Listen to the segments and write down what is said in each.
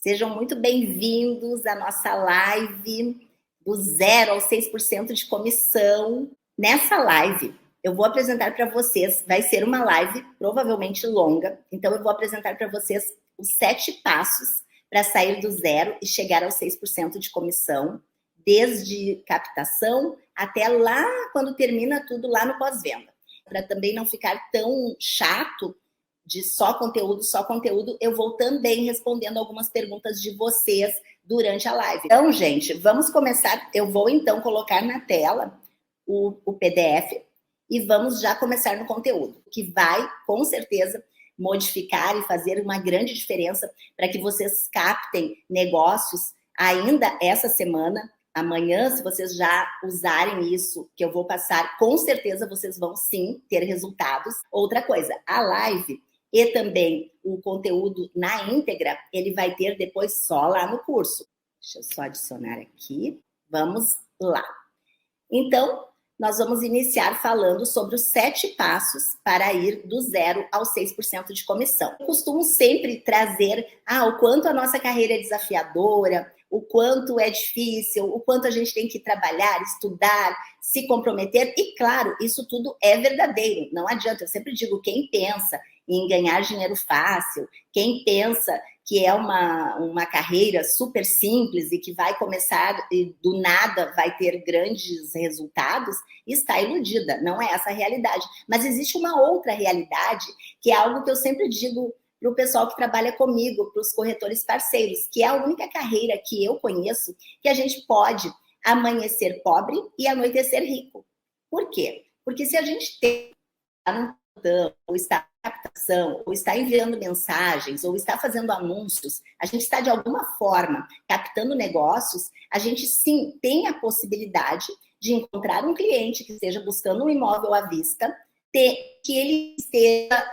Sejam muito bem-vindos à nossa live do 0 ao 6% de comissão. Nessa live, eu vou apresentar para vocês, vai ser uma live provavelmente longa, então eu vou apresentar para vocês os 7 passos para sair do 0 e chegar ao 6% de comissão, desde captação até lá quando termina tudo lá no pós-venda. Para também não ficar tão chato de só conteúdo, eu vou também respondendo algumas perguntas de vocês durante a live. Então, gente, vamos começar. Eu vou, então, colocar na tela o PDF e vamos já começar no conteúdo, que vai, com certeza, modificar e fazer uma grande diferença para que vocês captem negócios ainda essa semana. Amanhã, se vocês já usarem isso que eu vou passar, com certeza vocês vão sim ter resultados. Outra coisa, a live e também o conteúdo na íntegra, ele vai ter depois só lá no curso. Deixa eu só adicionar aqui. Vamos lá. Então, nós vamos iniciar falando sobre os 7 passos para ir do 0 ao 6% de comissão. Eu costumo sempre trazer o quanto a nossa carreira é desafiadora, o quanto é difícil, o quanto a gente tem que trabalhar, estudar, se comprometer. E, claro, isso tudo é verdadeiro. Não adianta, eu sempre digo, quem pensa em ganhar dinheiro fácil, quem pensa que é uma carreira super simples e que vai começar e do nada vai ter grandes resultados, está iludida. Não é essa a realidade. Mas existe uma outra realidade, que é algo que eu sempre digo para o pessoal que trabalha comigo, para os corretores parceiros, que é a única carreira que eu conheço que a gente pode amanhecer pobre e anoitecer rico. Por quê? Porque se a gente tem ou está em captação, ou está enviando mensagens, ou está fazendo anúncios, a gente está de alguma forma captando negócios, a gente sim tem a possibilidade de encontrar um cliente que esteja buscando um imóvel à vista, que ele esteja,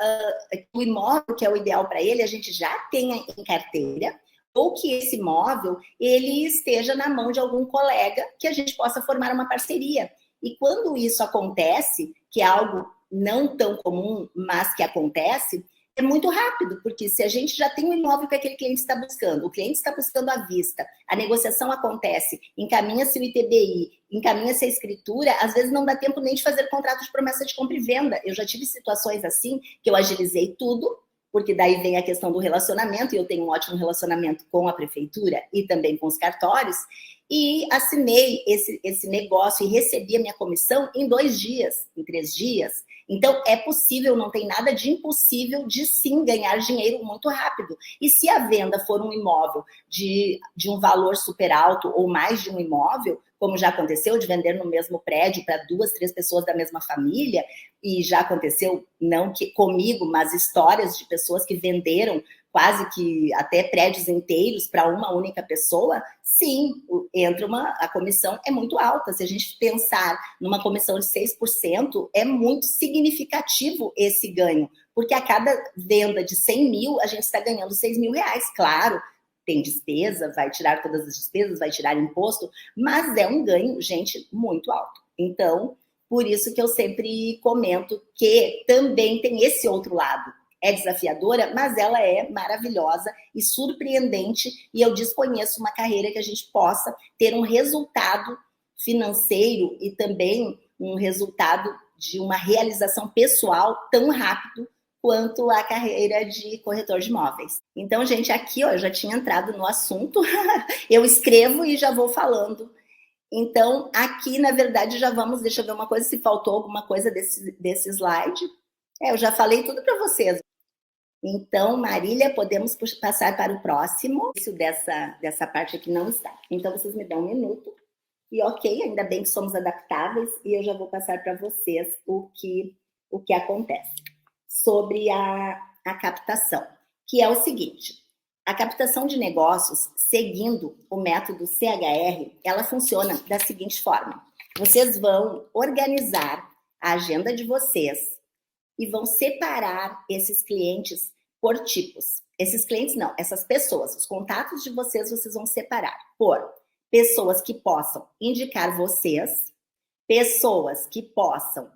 o imóvel que é o ideal para ele, a gente já tenha em carteira, ou que esse imóvel ele esteja na mão de algum colega que a gente possa formar uma parceria. E quando isso acontece, que é algo não tão comum, mas que acontece, é muito rápido, porque se a gente já tem um imóvel que aquele cliente está buscando, o cliente está buscando à vista, a negociação acontece, encaminha-se o ITBI, encaminha-se a escritura, às vezes não dá tempo nem de fazer contrato de promessa de compra e venda. Eu já tive situações assim, que eu agilizei tudo, porque daí vem a questão do relacionamento, e eu tenho um ótimo relacionamento com a prefeitura e também com os cartórios, e assinei esse negócio e recebi a minha comissão em 2 dias, em 3 dias. Então, é possível, não tem nada de impossível de sim ganhar dinheiro muito rápido. E se a venda for um imóvel de um valor super alto ou mais de um imóvel, como já aconteceu de vender no mesmo prédio para 2, 3 pessoas da mesma família, e já aconteceu, não que comigo, mas histórias de pessoas que venderam quase que até prédios inteiros para uma única pessoa, sim, a comissão é muito alta. Se a gente pensar numa comissão de 6%, é muito significativo esse ganho, porque a cada venda de 100 mil, a gente está ganhando 6 mil reais, claro. Tem despesa, vai tirar todas as despesas, vai tirar imposto, mas é um ganho, gente, muito alto. Então, por isso que eu sempre comento que também tem esse outro lado. É desafiadora, mas ela é maravilhosa e surpreendente, e eu desconheço uma carreira que a gente possa ter um resultado financeiro e também um resultado de uma realização pessoal tão rápido quanto a carreira de corretor de imóveis. Então, gente, aqui eu já tinha entrado no assunto, eu escrevo e já vou falando. Então, aqui, na verdade, já vamos, deixa eu ver uma coisa, se faltou alguma coisa desse slide. Eu já falei tudo para vocês. Então, Marília, podemos passar para o próximo. Isso dessa parte aqui não está. Então, vocês me dão um minuto. E ok, ainda bem que somos adaptáveis. E eu já vou passar para vocês o que acontece sobre a captação. Que é o seguinte, a captação de negócios, seguindo o método CHR, ela funciona da seguinte forma. Vocês vão organizar a agenda de vocês e vão separar esses clientes por tipos. Esses clientes não, essas pessoas, os contatos de vocês vão separar por pessoas que possam indicar vocês, pessoas que possam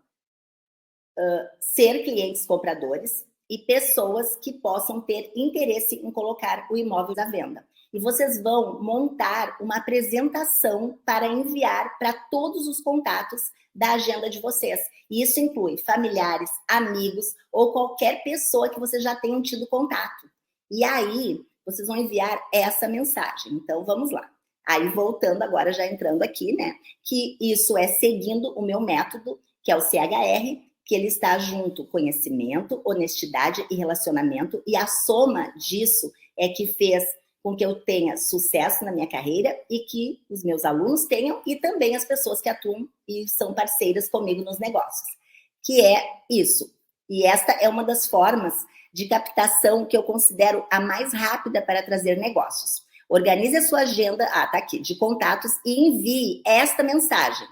ser clientes compradores, e pessoas que possam ter interesse em colocar o imóvel à venda. E vocês vão montar uma apresentação para enviar para todos os contatos da agenda de vocês. E isso inclui familiares, amigos ou qualquer pessoa que vocês já tenham tido contato. E aí, vocês vão enviar essa mensagem. Então, vamos lá. Aí, voltando agora, já entrando aqui, né? Que isso é seguindo o meu método, que é o CHR, que ele está junto conhecimento, honestidade e relacionamento. E a soma disso é que fez com que eu tenha sucesso na minha carreira e que os meus alunos tenham e também as pessoas que atuam e são parceiras comigo nos negócios, que é isso. E esta é uma das formas de captação que eu considero a mais rápida para trazer negócios. Organize a sua agenda, tá aqui, de contatos e envie esta mensagem.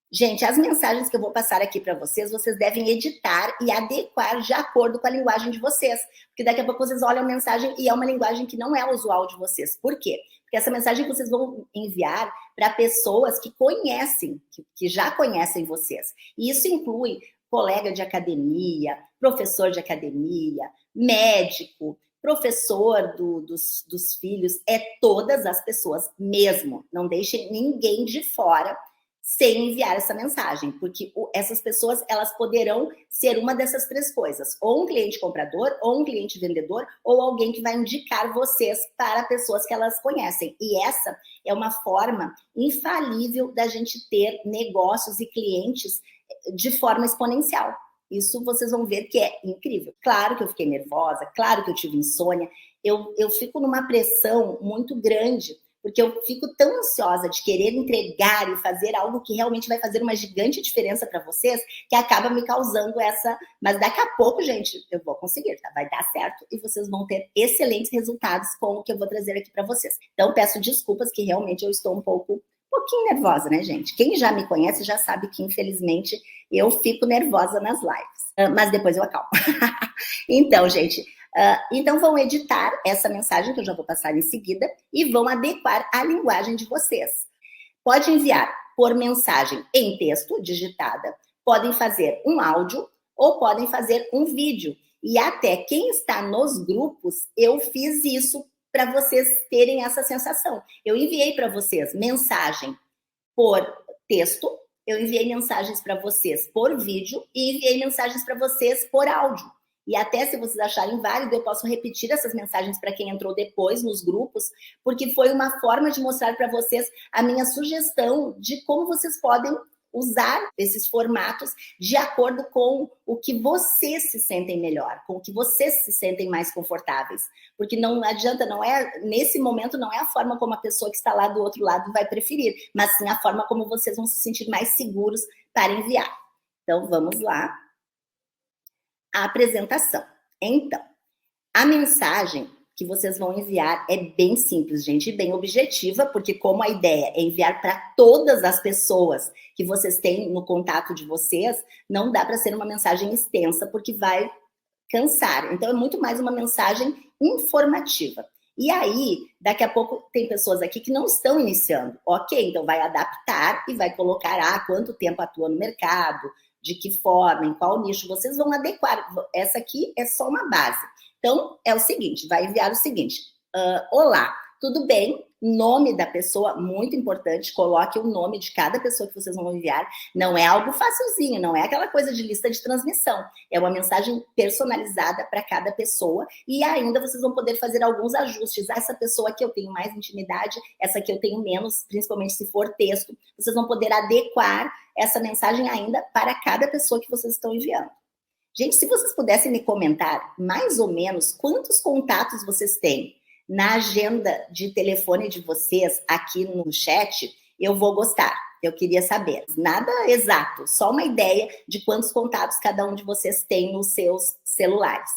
Gente, as mensagens que eu vou passar aqui para vocês, vocês devem editar e adequar de acordo com a linguagem de vocês. Porque daqui a pouco vocês olham a mensagem e é uma linguagem que não é usual de vocês. Por quê? Porque essa mensagem que vocês vão enviar para pessoas que conhecem, que já conhecem vocês. E isso inclui colega de academia, professor de academia, médico, professor dos filhos, todas as pessoas mesmo. Não deixem ninguém de fora sem enviar essa mensagem, porque essas pessoas, elas poderão ser uma dessas três coisas, ou um cliente comprador, ou um cliente vendedor, ou alguém que vai indicar vocês para pessoas que elas conhecem. E essa é uma forma infalível da gente ter negócios e clientes de forma exponencial. Isso vocês vão ver que é incrível. Claro que eu fiquei nervosa, claro que eu tive insônia, eu fico numa pressão muito grande, porque eu fico tão ansiosa de querer entregar e fazer algo que realmente vai fazer uma gigante diferença para vocês, que acaba me causando essa... Mas daqui a pouco, gente, eu vou conseguir, tá? Vai dar certo e vocês vão ter excelentes resultados com o que eu vou trazer aqui para vocês. Então, peço desculpas que realmente eu estou um pouquinho nervosa, né, gente? Quem já me conhece já sabe que, infelizmente, eu fico nervosa nas lives. Mas depois eu acalmo. Então, gente... então, vão editar essa mensagem, que eu já vou passar em seguida, e vão adequar a linguagem de vocês. Pode enviar por mensagem em texto, digitada, podem fazer um áudio ou podem fazer um vídeo. E até quem está nos grupos, eu fiz isso para vocês terem essa sensação. Eu enviei para vocês mensagem por texto, eu enviei mensagens para vocês por vídeo e enviei mensagens para vocês por áudio. E até se vocês acharem válido, eu posso repetir essas mensagens para quem entrou depois nos grupos, porque foi uma forma de mostrar para vocês a minha sugestão de como vocês podem usar esses formatos de acordo com o que vocês se sentem melhor, com o que vocês se sentem mais confortáveis. Porque não adianta, nesse momento não é a forma como a pessoa que está lá do outro lado vai preferir, mas sim a forma como vocês vão se sentir mais seguros para enviar. Então, vamos lá. A apresentação. Então, a mensagem que vocês vão enviar é bem simples, gente, e bem objetiva, porque como a ideia é enviar para todas as pessoas que vocês têm no contato de vocês, não dá para ser uma mensagem extensa, porque vai cansar. Então, é muito mais uma mensagem informativa. E aí, daqui a pouco, tem pessoas aqui que não estão iniciando. Ok, então vai adaptar e vai colocar quanto tempo atua no mercado, de que forma, em qual nicho, vocês vão adequar. Essa aqui é só uma base. Então, é o seguinte, vai enviar o seguinte, olá, tudo bem? Nome da pessoa, muito importante, coloque o nome de cada pessoa que vocês vão enviar. Não é algo facilzinho, não é aquela coisa de lista de transmissão. É uma mensagem personalizada para cada pessoa e ainda vocês vão poder fazer alguns ajustes. Essa pessoa que eu tenho mais intimidade, essa que eu tenho menos, principalmente se for texto, vocês vão poder adequar essa mensagem ainda para cada pessoa que vocês estão enviando. Gente, se vocês pudessem me comentar mais ou menos quantos contatos vocês têm na agenda de telefone de vocês aqui no chat, eu vou gostar. Eu queria saber. Nada exato, só uma ideia de quantos contatos cada um de vocês tem nos seus celulares.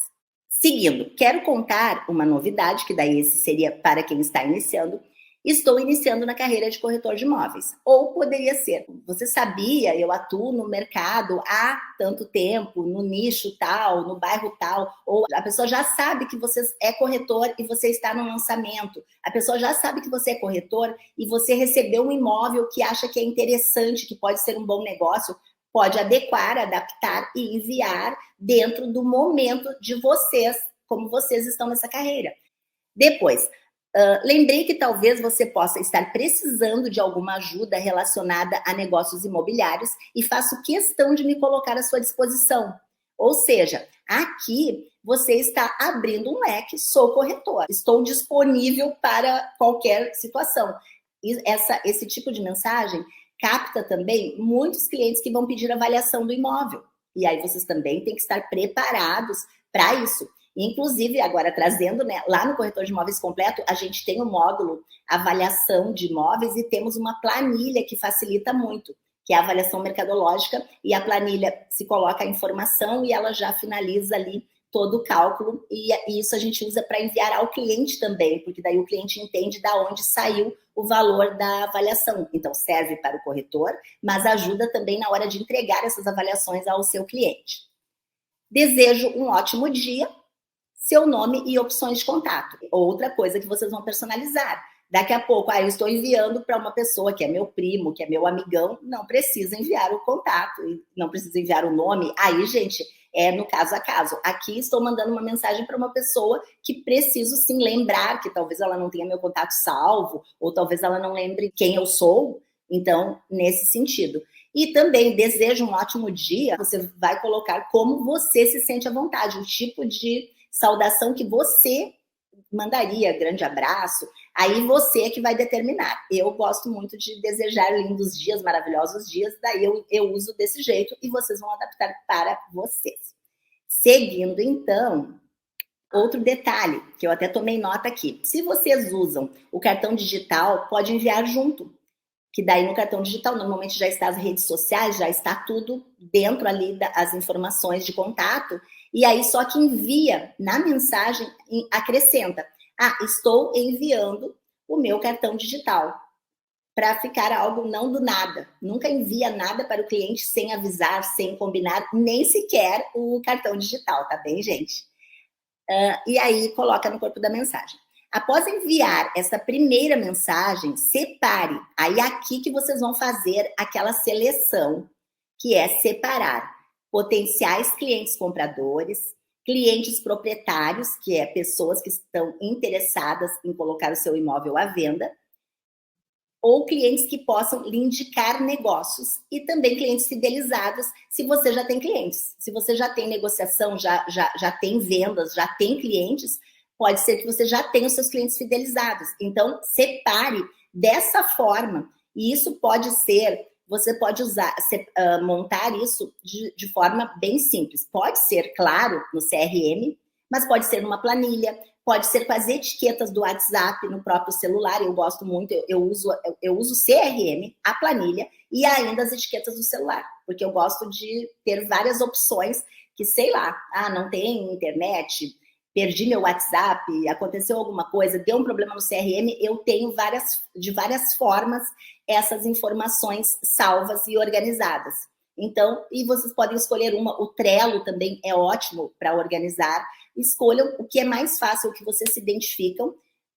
Seguindo, quero contar uma novidade, que daí esse seria para quem está iniciando. Estou iniciando na carreira de corretor de imóveis. Ou poderia ser, você sabia, eu atuo no mercado há tanto tempo, no nicho tal, no bairro tal, ou a pessoa já sabe que você é corretor e você está no lançamento. A pessoa já sabe que você é corretor e você recebeu um imóvel que acha que é interessante, que pode ser um bom negócio. pode adequar, adaptar e enviar dentro do momento de vocês, como vocês estão nessa carreira. Depois, lembrei que talvez você possa estar precisando de alguma ajuda relacionada a negócios imobiliários e faço questão de me colocar à sua disposição. Ou seja, aqui você está abrindo um leque, sou corretor, estou disponível para qualquer situação. Esse tipo de mensagem capta também muitos clientes que vão pedir avaliação do imóvel. E aí vocês também têm que estar preparados para isso. Inclusive, agora trazendo, né, lá no Corretor de Imóveis Completo, a gente tem o módulo avaliação de imóveis e temos uma planilha que facilita muito, que é a avaliação mercadológica, e a planilha se coloca a informação e ela já finaliza ali todo o cálculo, e isso a gente usa para enviar ao cliente também, porque daí o cliente entende de onde saiu o valor da avaliação. Então, serve para o corretor, mas ajuda também na hora de entregar essas avaliações ao seu cliente. Desejo um ótimo dia, seu nome e opções de contato. Outra coisa que vocês vão personalizar. Daqui a pouco, eu estou enviando para uma pessoa que é meu primo, que é meu amigão, não precisa enviar o contato, não precisa enviar o nome. Aí, gente, é no caso a caso. Aqui estou mandando uma mensagem para uma pessoa que preciso sim lembrar, que talvez ela não tenha meu contato salvo, ou talvez ela não lembre quem eu sou. Então, nesse sentido. E também desejo um ótimo dia, você vai colocar como você se sente à vontade, o tipo de saudação que você mandaria, grande abraço, aí você é que vai determinar. Eu gosto muito de desejar lindos dias, maravilhosos dias, daí eu uso desse jeito e vocês vão adaptar para vocês. Seguindo, então, outro detalhe, que eu até tomei nota aqui. Se vocês usam o cartão digital, pode enviar junto, que daí no cartão digital normalmente já está as redes sociais, já está tudo dentro ali das informações de contato, e aí só que envia na mensagem, acrescenta, estou enviando o meu cartão digital, para ficar algo não do nada. Nunca envia nada para o cliente sem avisar, sem combinar, nem sequer o cartão digital, tá bem, gente? E aí coloca no corpo da mensagem. Após enviar essa primeira mensagem, separe. Aí é aqui que vocês vão fazer aquela seleção, que é separar potenciais clientes compradores, clientes proprietários, que é pessoas que estão interessadas em colocar o seu imóvel à venda, ou clientes que possam lhe indicar negócios, e também clientes fidelizados, se você já tem clientes. Se você já tem negociação, já tem vendas, já tem clientes, pode ser que você já tenha os seus clientes fidelizados. Então, separe dessa forma. E isso pode ser, você pode usar, montar isso de forma bem simples. Pode ser, claro, no CRM, mas pode ser numa planilha, pode ser com as etiquetas do WhatsApp no próprio celular. Eu gosto muito, eu uso o CRM, a planilha e ainda as etiquetas do celular, porque eu gosto de ter várias opções que, sei lá, não tem internet, perdi meu WhatsApp, aconteceu alguma coisa, deu um problema no CRM, eu tenho de várias formas essas informações salvas e organizadas. Então, e vocês podem escolher o Trello também é ótimo para organizar. Escolham o que é mais fácil, o que vocês se identificam,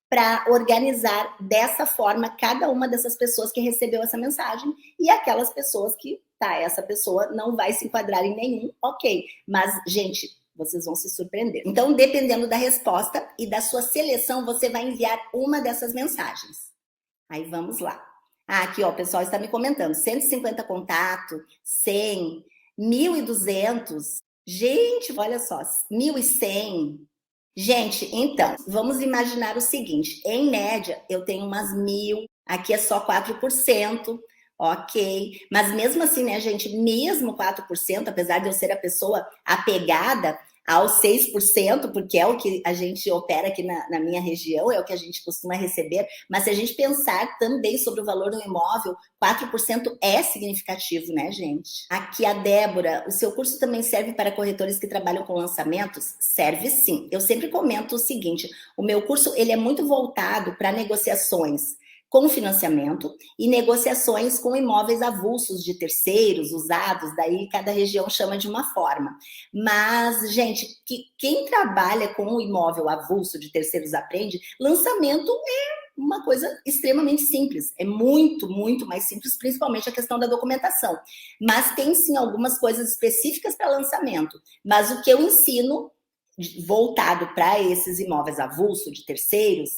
para organizar dessa forma cada uma dessas pessoas que recebeu essa mensagem e aquelas pessoas que, essa pessoa não vai se enquadrar em nenhum, ok. Mas, gente, vocês vão se surpreender. Então, dependendo da resposta e da sua seleção, você vai enviar uma dessas mensagens. Aí, vamos lá. Aqui, o pessoal está me comentando. 150 contato, 100, 1.200. Gente, olha só, 1.100. Gente, então, vamos imaginar o seguinte. Em média, eu tenho umas 1.000. Aqui é só 4%. Ok. Mas mesmo assim, né, gente? Mesmo 4%, apesar de eu ser a pessoa apegada aos 6%, porque é o que a gente opera aqui na minha região, é o que a gente costuma receber, mas se a gente pensar também sobre o valor do imóvel, 4% é significativo, né, gente? Aqui a Débora, o seu curso também serve para corretores que trabalham com lançamentos? Serve sim. Eu sempre comento o seguinte, o meu curso, ele é muito voltado para negociações com financiamento e negociações com imóveis avulsos de terceiros, usados, daí cada região chama de uma forma. Mas, gente, quem trabalha com o imóvel avulso de terceiros aprende, lançamento uma coisa extremamente simples. É muito, muito mais simples, principalmente a questão da documentação. Mas tem sim algumas coisas específicas para lançamento. Mas o que eu ensino, voltado para esses imóveis avulso de terceiros,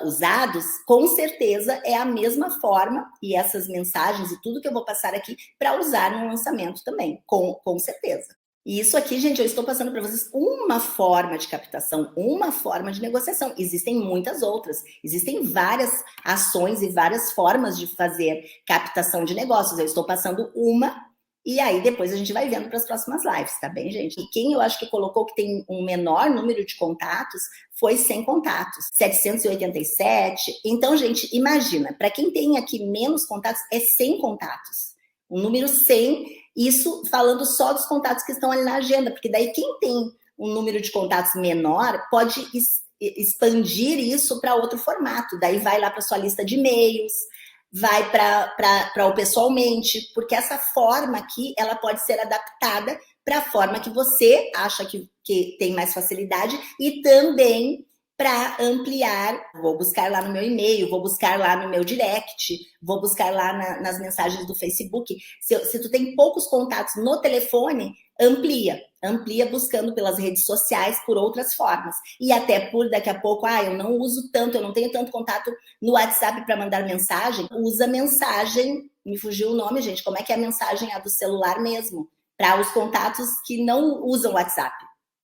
usados, com certeza é a mesma forma, e essas mensagens e tudo que eu vou passar aqui, para usar no lançamento também, com certeza. E isso aqui, gente, eu estou passando para vocês uma forma de captação, uma forma de negociação. Existem muitas outras, existem várias ações e várias formas de fazer captação de negócios. Eu estou passando uma, e aí depois a gente vai vendo para as próximas lives, tá bem, gente? E quem eu acho que colocou que tem um menor número de contatos foi 100 contatos, 787. Então, gente, imagina, para quem tem aqui menos contatos, é 100 contatos. O número 100, isso falando só dos contatos que estão ali na agenda, porque daí quem tem um número de contatos menor pode expandir isso para outro formato. Daí vai lá para sua lista de e-mails, vai para o pessoalmente, porque essa forma aqui, ela pode ser adaptada para a forma que você acha que tem mais facilidade e também para ampliar. Vou buscar lá no meu e-mail, vou buscar lá no meu direct, vou buscar lá nas mensagens do Facebook. Se tu tem poucos contatos no telefone, amplia buscando pelas redes sociais por outras formas. E até por daqui a pouco, eu não uso tanto, eu não tenho tanto contato no WhatsApp para mandar mensagem, usa mensagem, me fugiu o nome, gente, como é que é a mensagem do celular mesmo? Para os contatos que não usam WhatsApp,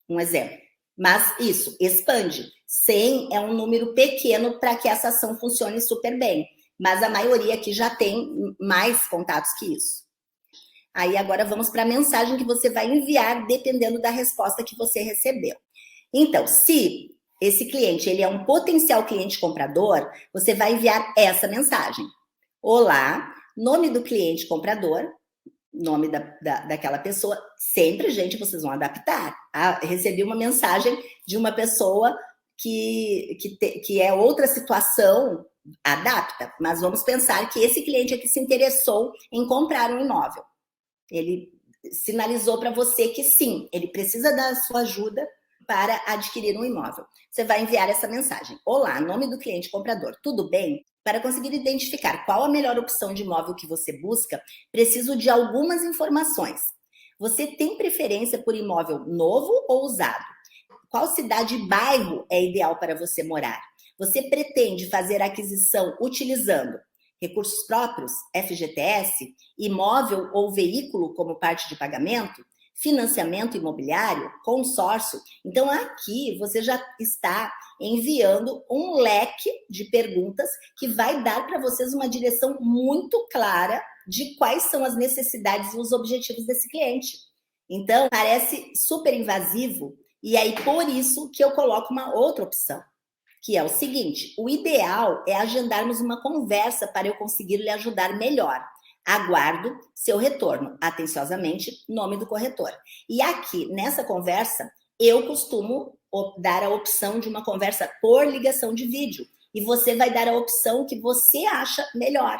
um exemplo. Mas isso, expande. 100 é um número pequeno para que essa ação funcione super bem. Mas a maioria aqui já tem mais contatos que isso. Aí agora vamos para a mensagem que você vai enviar, dependendo da resposta que você recebeu. Então, se esse cliente ele é um potencial cliente comprador, você vai enviar essa mensagem. Olá, nome do cliente comprador, nome daquela pessoa. Sempre, gente, vocês vão adaptar. Recebi uma mensagem de uma pessoa que é outra situação, adapta. Mas vamos pensar que esse cliente aqui se interessou em comprar um imóvel. Ele sinalizou para você que sim, ele precisa da sua ajuda para adquirir um imóvel. Você vai enviar essa mensagem. Olá, nome do cliente comprador, tudo bem? Para conseguir identificar qual a melhor opção de imóvel que você busca, preciso de algumas informações. Você tem preferência por imóvel novo ou usado? Qual cidade e bairro é ideal para você morar? Você pretende fazer a aquisição utilizando recursos próprios, FGTS, imóvel ou veículo como parte de pagamento, financiamento imobiliário, consórcio? Então, aqui você já está enviando um leque de perguntas que vai dar para vocês uma direção muito clara de quais são as necessidades e os objetivos desse cliente. Então, parece super invasivo, e aí por isso que eu coloco uma outra opção, que é o seguinte: o ideal é agendarmos uma conversa para eu conseguir lhe ajudar melhor. Aguardo seu retorno. Atenciosamente, nome do corretor. E aqui, nessa conversa, eu costumo dar a opção de uma conversa por ligação de vídeo. E você vai dar a opção que você acha melhor.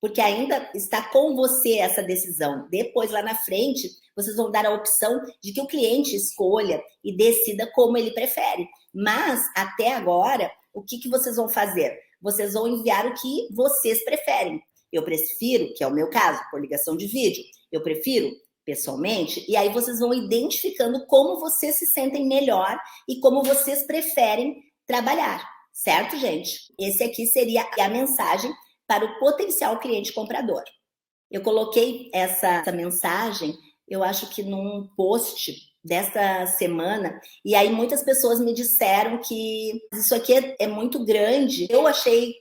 Porque ainda está com você essa decisão. Depois, lá na frente, vocês vão dar a opção de que o cliente escolha e decida como ele prefere. Mas, até agora, o que vocês vão fazer? Vocês vão enviar o que vocês preferem. Eu prefiro, que é o meu caso, por ligação de vídeo. Eu prefiro pessoalmente. E aí vocês vão identificando como vocês se sentem melhor e como vocês preferem trabalhar. Certo, gente? Esse aqui seria a mensagem para o potencial cliente comprador. Eu coloquei essa mensagem, eu acho que num post desta semana, e aí muitas pessoas me disseram que isso aqui é muito grande. Eu achei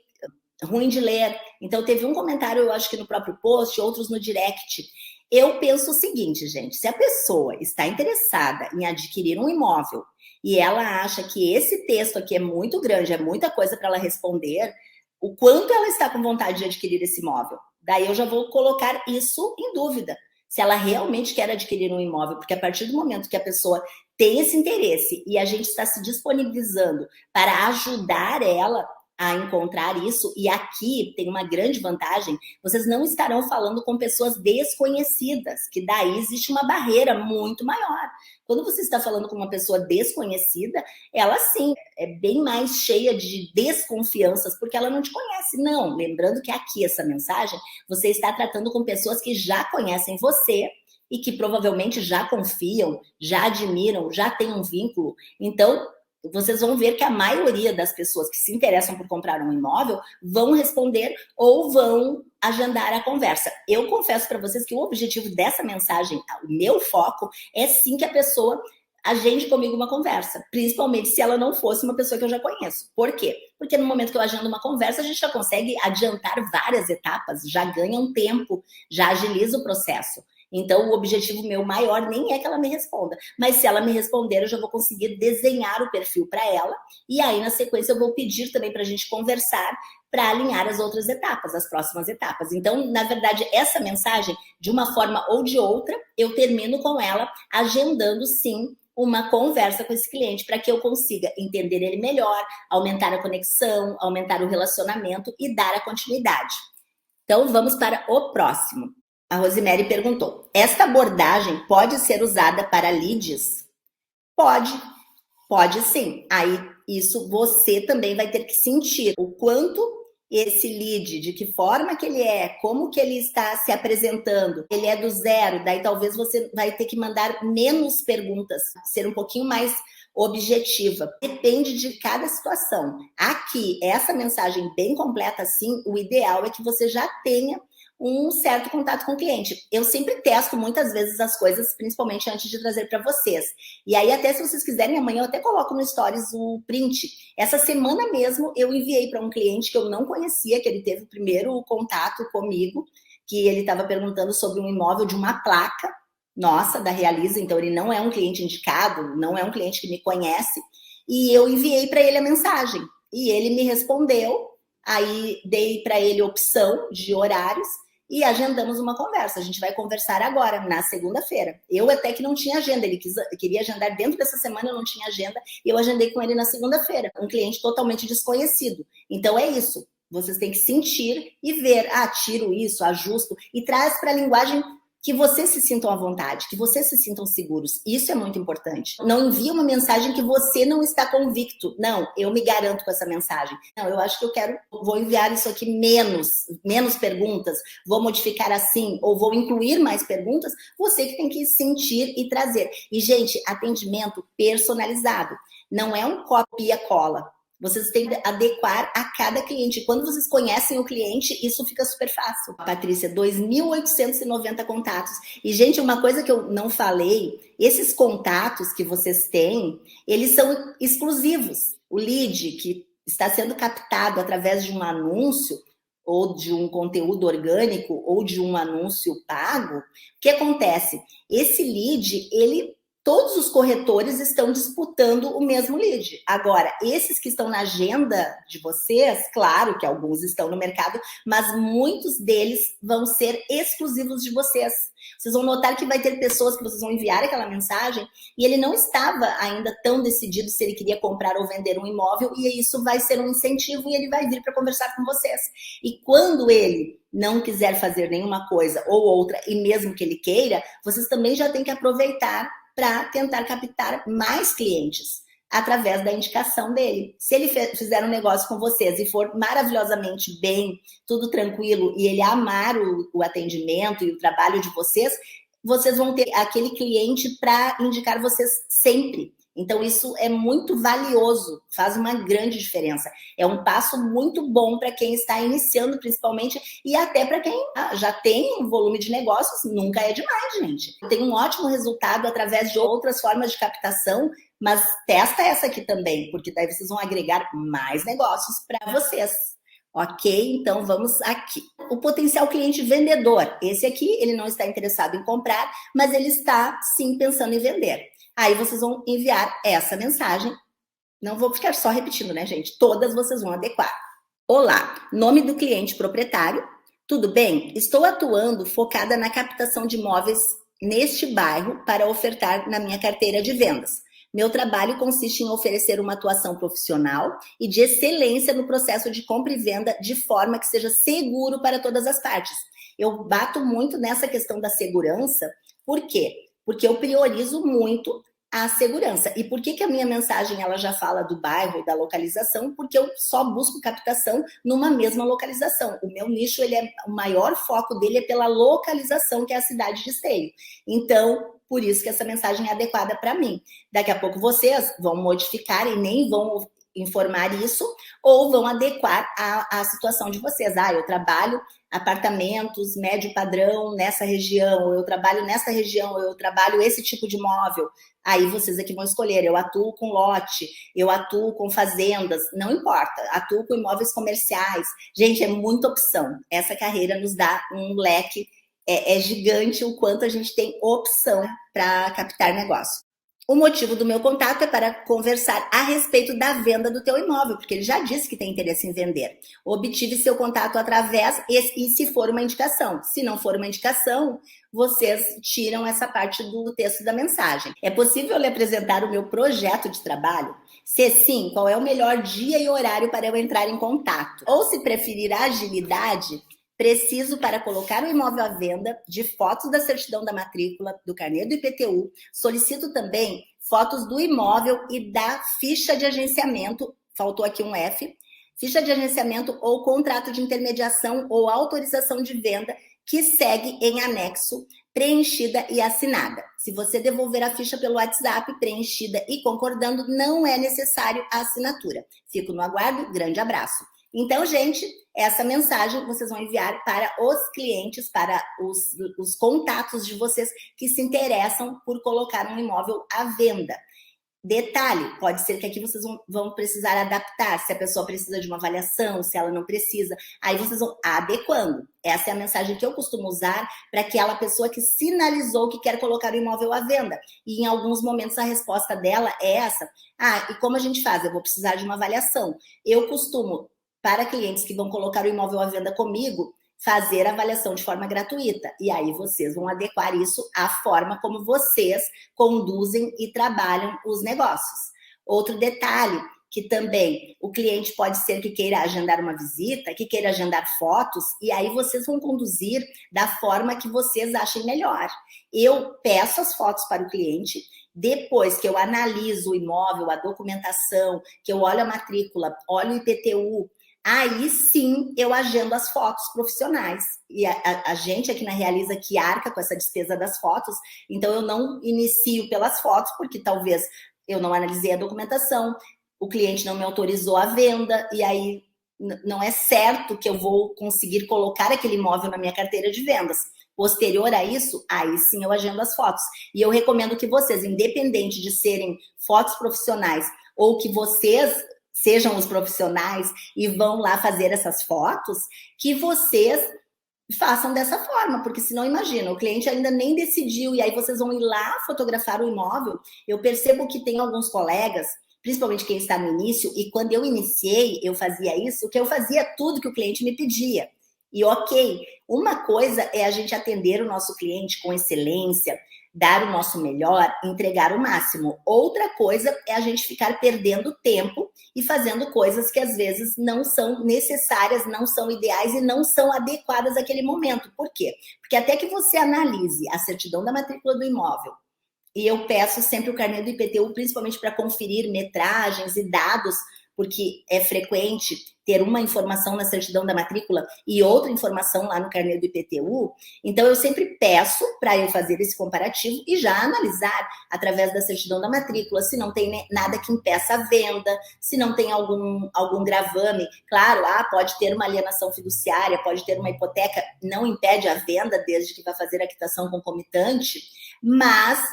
ruim de ler. Então teve um comentário, eu acho que no próprio post, outros no direct. Eu penso o seguinte, gente: se a pessoa está interessada em adquirir um imóvel e ela acha que esse texto aqui é muito grande, é muita coisa para ela responder, o quanto ela está com vontade de adquirir esse imóvel? Daí eu já vou colocar isso em dúvida, se ela realmente quer adquirir um imóvel, porque a partir do momento que a pessoa tem esse interesse e a gente está se disponibilizando para ajudar ela, a encontrar isso, e aqui tem uma grande vantagem, vocês não estarão falando com pessoas desconhecidas, que daí existe uma barreira muito maior. Quando você está falando com uma pessoa desconhecida, ela sim é bem mais cheia de desconfianças, porque ela não te conhece. Não, lembrando que aqui essa mensagem, você está tratando com pessoas que já conhecem você e que provavelmente já confiam, já admiram, já têm um vínculo. Então, vocês vão ver que a maioria das pessoas que se interessam por comprar um imóvel vão responder ou vão agendar a conversa. Eu confesso para vocês que o objetivo dessa mensagem, o meu foco, é sim que a pessoa agende comigo uma conversa, principalmente se ela não fosse uma pessoa que eu já conheço. Por quê? Porque no momento que eu agendo uma conversa, a gente já consegue adiantar várias etapas, já ganha um tempo, já agiliza o processo. Então, o objetivo meu maior nem é que ela me responda, mas se ela me responder, eu já vou conseguir desenhar o perfil para ela, e aí, na sequência, eu vou pedir também para a gente conversar para alinhar as outras etapas, as próximas etapas. Então, na verdade, essa mensagem, de uma forma ou de outra, eu termino com ela agendando, sim, uma conversa com esse cliente para que eu consiga entender ele melhor, aumentar a conexão, aumentar o relacionamento e dar a continuidade. Então, vamos para o próximo. A Rosemary perguntou: esta abordagem pode ser usada para leads? Pode sim. Aí, isso você também vai ter que sentir o quanto esse lead, de que forma que ele é, como que ele está se apresentando, ele é do zero, daí talvez você vai ter que mandar menos perguntas, ser um pouquinho mais objetiva. Depende de cada situação. Aqui, essa mensagem bem completa assim, o ideal é que você já tenha um certo contato com o cliente. Eu sempre testo muitas vezes as coisas, principalmente antes de trazer para vocês. E aí, até se vocês quiserem, amanhã eu até coloco no Stories o print. Essa semana mesmo, eu enviei para um cliente que eu não conhecia, que ele teve o primeiro contato comigo, que ele estava perguntando sobre um imóvel de uma placa nossa, da Realiza, então ele não é um cliente indicado, não é um cliente que me conhece, e eu enviei para ele a mensagem. E ele me respondeu, aí dei para ele opção de horários, e agendamos uma conversa. A gente vai conversar agora, na segunda-feira. Eu até que não tinha agenda, ele queria agendar dentro dessa semana, eu não tinha agenda, e eu agendei com ele na segunda-feira. Um cliente totalmente desconhecido. Então é isso, vocês têm que sentir e ver, tiro isso, ajusto, e traz para a linguagem que vocês se sintam à vontade, que vocês se sintam seguros. Isso é muito importante. Não envie uma mensagem que você não está convicto. Não, eu me garanto com essa mensagem. Não, eu acho que vou enviar isso aqui menos perguntas, vou modificar assim, ou vou incluir mais perguntas. Você que tem que sentir e trazer. E, gente, atendimento personalizado. Não é um copia-cola. Vocês têm que adequar a cada cliente. Quando vocês conhecem o cliente, isso fica super fácil. Patrícia, 2.890 contatos. E, gente, uma coisa que eu não falei, esses contatos que vocês têm, eles são exclusivos. O lead que está sendo captado através de um anúncio, ou de um conteúdo orgânico, ou de um anúncio pago, o que acontece? Esse lead, todos os corretores estão disputando o mesmo lead. Agora, esses que estão na agenda de vocês, claro que alguns estão no mercado, mas muitos deles vão ser exclusivos de vocês. Vocês vão notar que vai ter pessoas que vocês vão enviar aquela mensagem e ele não estava ainda tão decidido se ele queria comprar ou vender um imóvel, e isso vai ser um incentivo e ele vai vir para conversar com vocês. E quando ele não quiser fazer nenhuma coisa ou outra, e mesmo que ele queira, vocês também já têm que aproveitar para tentar captar mais clientes através da indicação dele. Se ele fizer um negócio com vocês e for maravilhosamente bem, tudo tranquilo, e ele amar o atendimento e o trabalho de vocês, vocês vão ter aquele cliente para indicar vocês sempre. Então, isso é muito valioso, faz uma grande diferença. É um passo muito bom para quem está iniciando, principalmente, e até para quem já tem um volume de negócios, nunca é demais, gente. Tem um ótimo resultado através de outras formas de captação, mas testa essa aqui também, porque daí vocês vão agregar mais negócios para vocês. Ok? Então, vamos aqui. O potencial cliente vendedor. Esse aqui, ele não está interessado em comprar, mas ele está, sim, pensando em vender. Aí vocês vão enviar essa mensagem. Não vou ficar só repetindo, né, gente? Todas vocês vão adequar. Olá, nome do cliente proprietário. Tudo bem? Estou atuando focada na captação de imóveis neste bairro para ofertar na minha carteira de vendas. Meu trabalho consiste em oferecer uma atuação profissional e de excelência no processo de compra e venda de forma que seja seguro para todas as partes. Eu bato muito nessa questão da segurança. Por quê? Porque eu priorizo muito a segurança. E por que a minha mensagem ela já fala do bairro, da localização? Porque eu só busco captação numa mesma localização. O meu nicho, o maior foco dele é pela localização, que é a cidade de Esteio. Então, por isso que essa mensagem é adequada para mim. Daqui a pouco vocês vão modificar e nem vão informar isso, ou vão adequar a situação de vocês. Eu trabalho apartamentos, médio padrão nessa região, ou eu trabalho nessa região, ou eu trabalho esse tipo de imóvel. Aí vocês aqui vão escolher, eu atuo com lote, eu atuo com fazendas, não importa, atuo com imóveis comerciais. Gente, é muita opção. Essa carreira nos dá um leque, é gigante o quanto a gente tem opção para captar negócio. O motivo do meu contato é para conversar a respeito da venda do teu imóvel, porque ele já disse que tem interesse em vender. Obtive seu contato através, e se for uma indicação. Se não for uma indicação, vocês tiram essa parte do texto da mensagem. É possível lhe apresentar o meu projeto de trabalho? Se sim, qual é o melhor dia e horário para eu entrar em contato? Ou se preferir a agilidade, preciso, para colocar o imóvel à venda, de fotos da certidão da matrícula, do carnê do IPTU. Solicito também fotos do imóvel e da ficha de agenciamento, faltou aqui um F, ficha de agenciamento ou contrato de intermediação ou autorização de venda que segue em anexo, preenchida e assinada. Se você devolver a ficha pelo WhatsApp, preenchida e concordando, não é necessário a assinatura. Fico no aguardo, grande abraço. Então, gente, essa mensagem vocês vão enviar para os clientes, para os contatos de vocês que se interessam por colocar um imóvel à venda. Detalhe, pode ser que aqui vocês vão precisar adaptar, se a pessoa precisa de uma avaliação, se ela não precisa, aí vocês vão adequando. Essa é a mensagem que eu costumo usar para aquela pessoa que sinalizou que quer colocar o imóvel à venda. E em alguns momentos a resposta dela é essa. E como a gente faz? Eu vou precisar de uma avaliação. Eu costumo, para clientes que vão colocar o imóvel à venda comigo, fazer a avaliação de forma gratuita. E aí vocês vão adequar isso à forma como vocês conduzem e trabalham os negócios. Outro detalhe, que também o cliente pode ser que queira agendar uma visita, que queira agendar fotos, e aí vocês vão conduzir da forma que vocês achem melhor. Eu peço as fotos para o cliente, depois que eu analiso o imóvel, a documentação, que eu olho a matrícula, olho o IPTU, aí sim eu agendo as fotos profissionais. E a gente aqui na Realiza que arca com essa despesa das fotos, então eu não inicio pelas fotos, porque talvez eu não analisei a documentação, o cliente não me autorizou a venda, e aí não é certo que eu vou conseguir colocar aquele imóvel na minha carteira de vendas. Posterior a isso, aí sim eu agendo as fotos. E eu recomendo que vocês, independente de serem fotos profissionais ou que vocês sejam os profissionais e vão lá fazer essas fotos, que vocês façam dessa forma, porque senão, imagina, o cliente ainda nem decidiu e aí vocês vão ir lá fotografar o imóvel. Eu percebo que tem alguns colegas, principalmente quem está no início, e quando eu iniciei, eu fazia isso, que eu fazia tudo que o cliente me pedia. E ok, uma coisa é a gente atender o nosso cliente com excelência, dar o nosso melhor, entregar o máximo. Outra coisa é a gente ficar perdendo tempo e fazendo coisas que às vezes não são necessárias, não são ideais e não são adequadas àquele momento. Por quê? Porque até que você analise a certidão da matrícula do imóvel, e eu peço sempre o carnê do IPTU, principalmente para conferir metragens e dados, porque é frequente ter uma informação na certidão da matrícula e outra informação lá no carnê do IPTU. Então, eu sempre peço para eu fazer esse comparativo e já analisar através da certidão da matrícula se não tem nada que impeça a venda, se não tem algum gravame. Claro, pode ter uma alienação fiduciária, pode ter uma hipoteca, não impede a venda desde que vá fazer a quitação concomitante, mas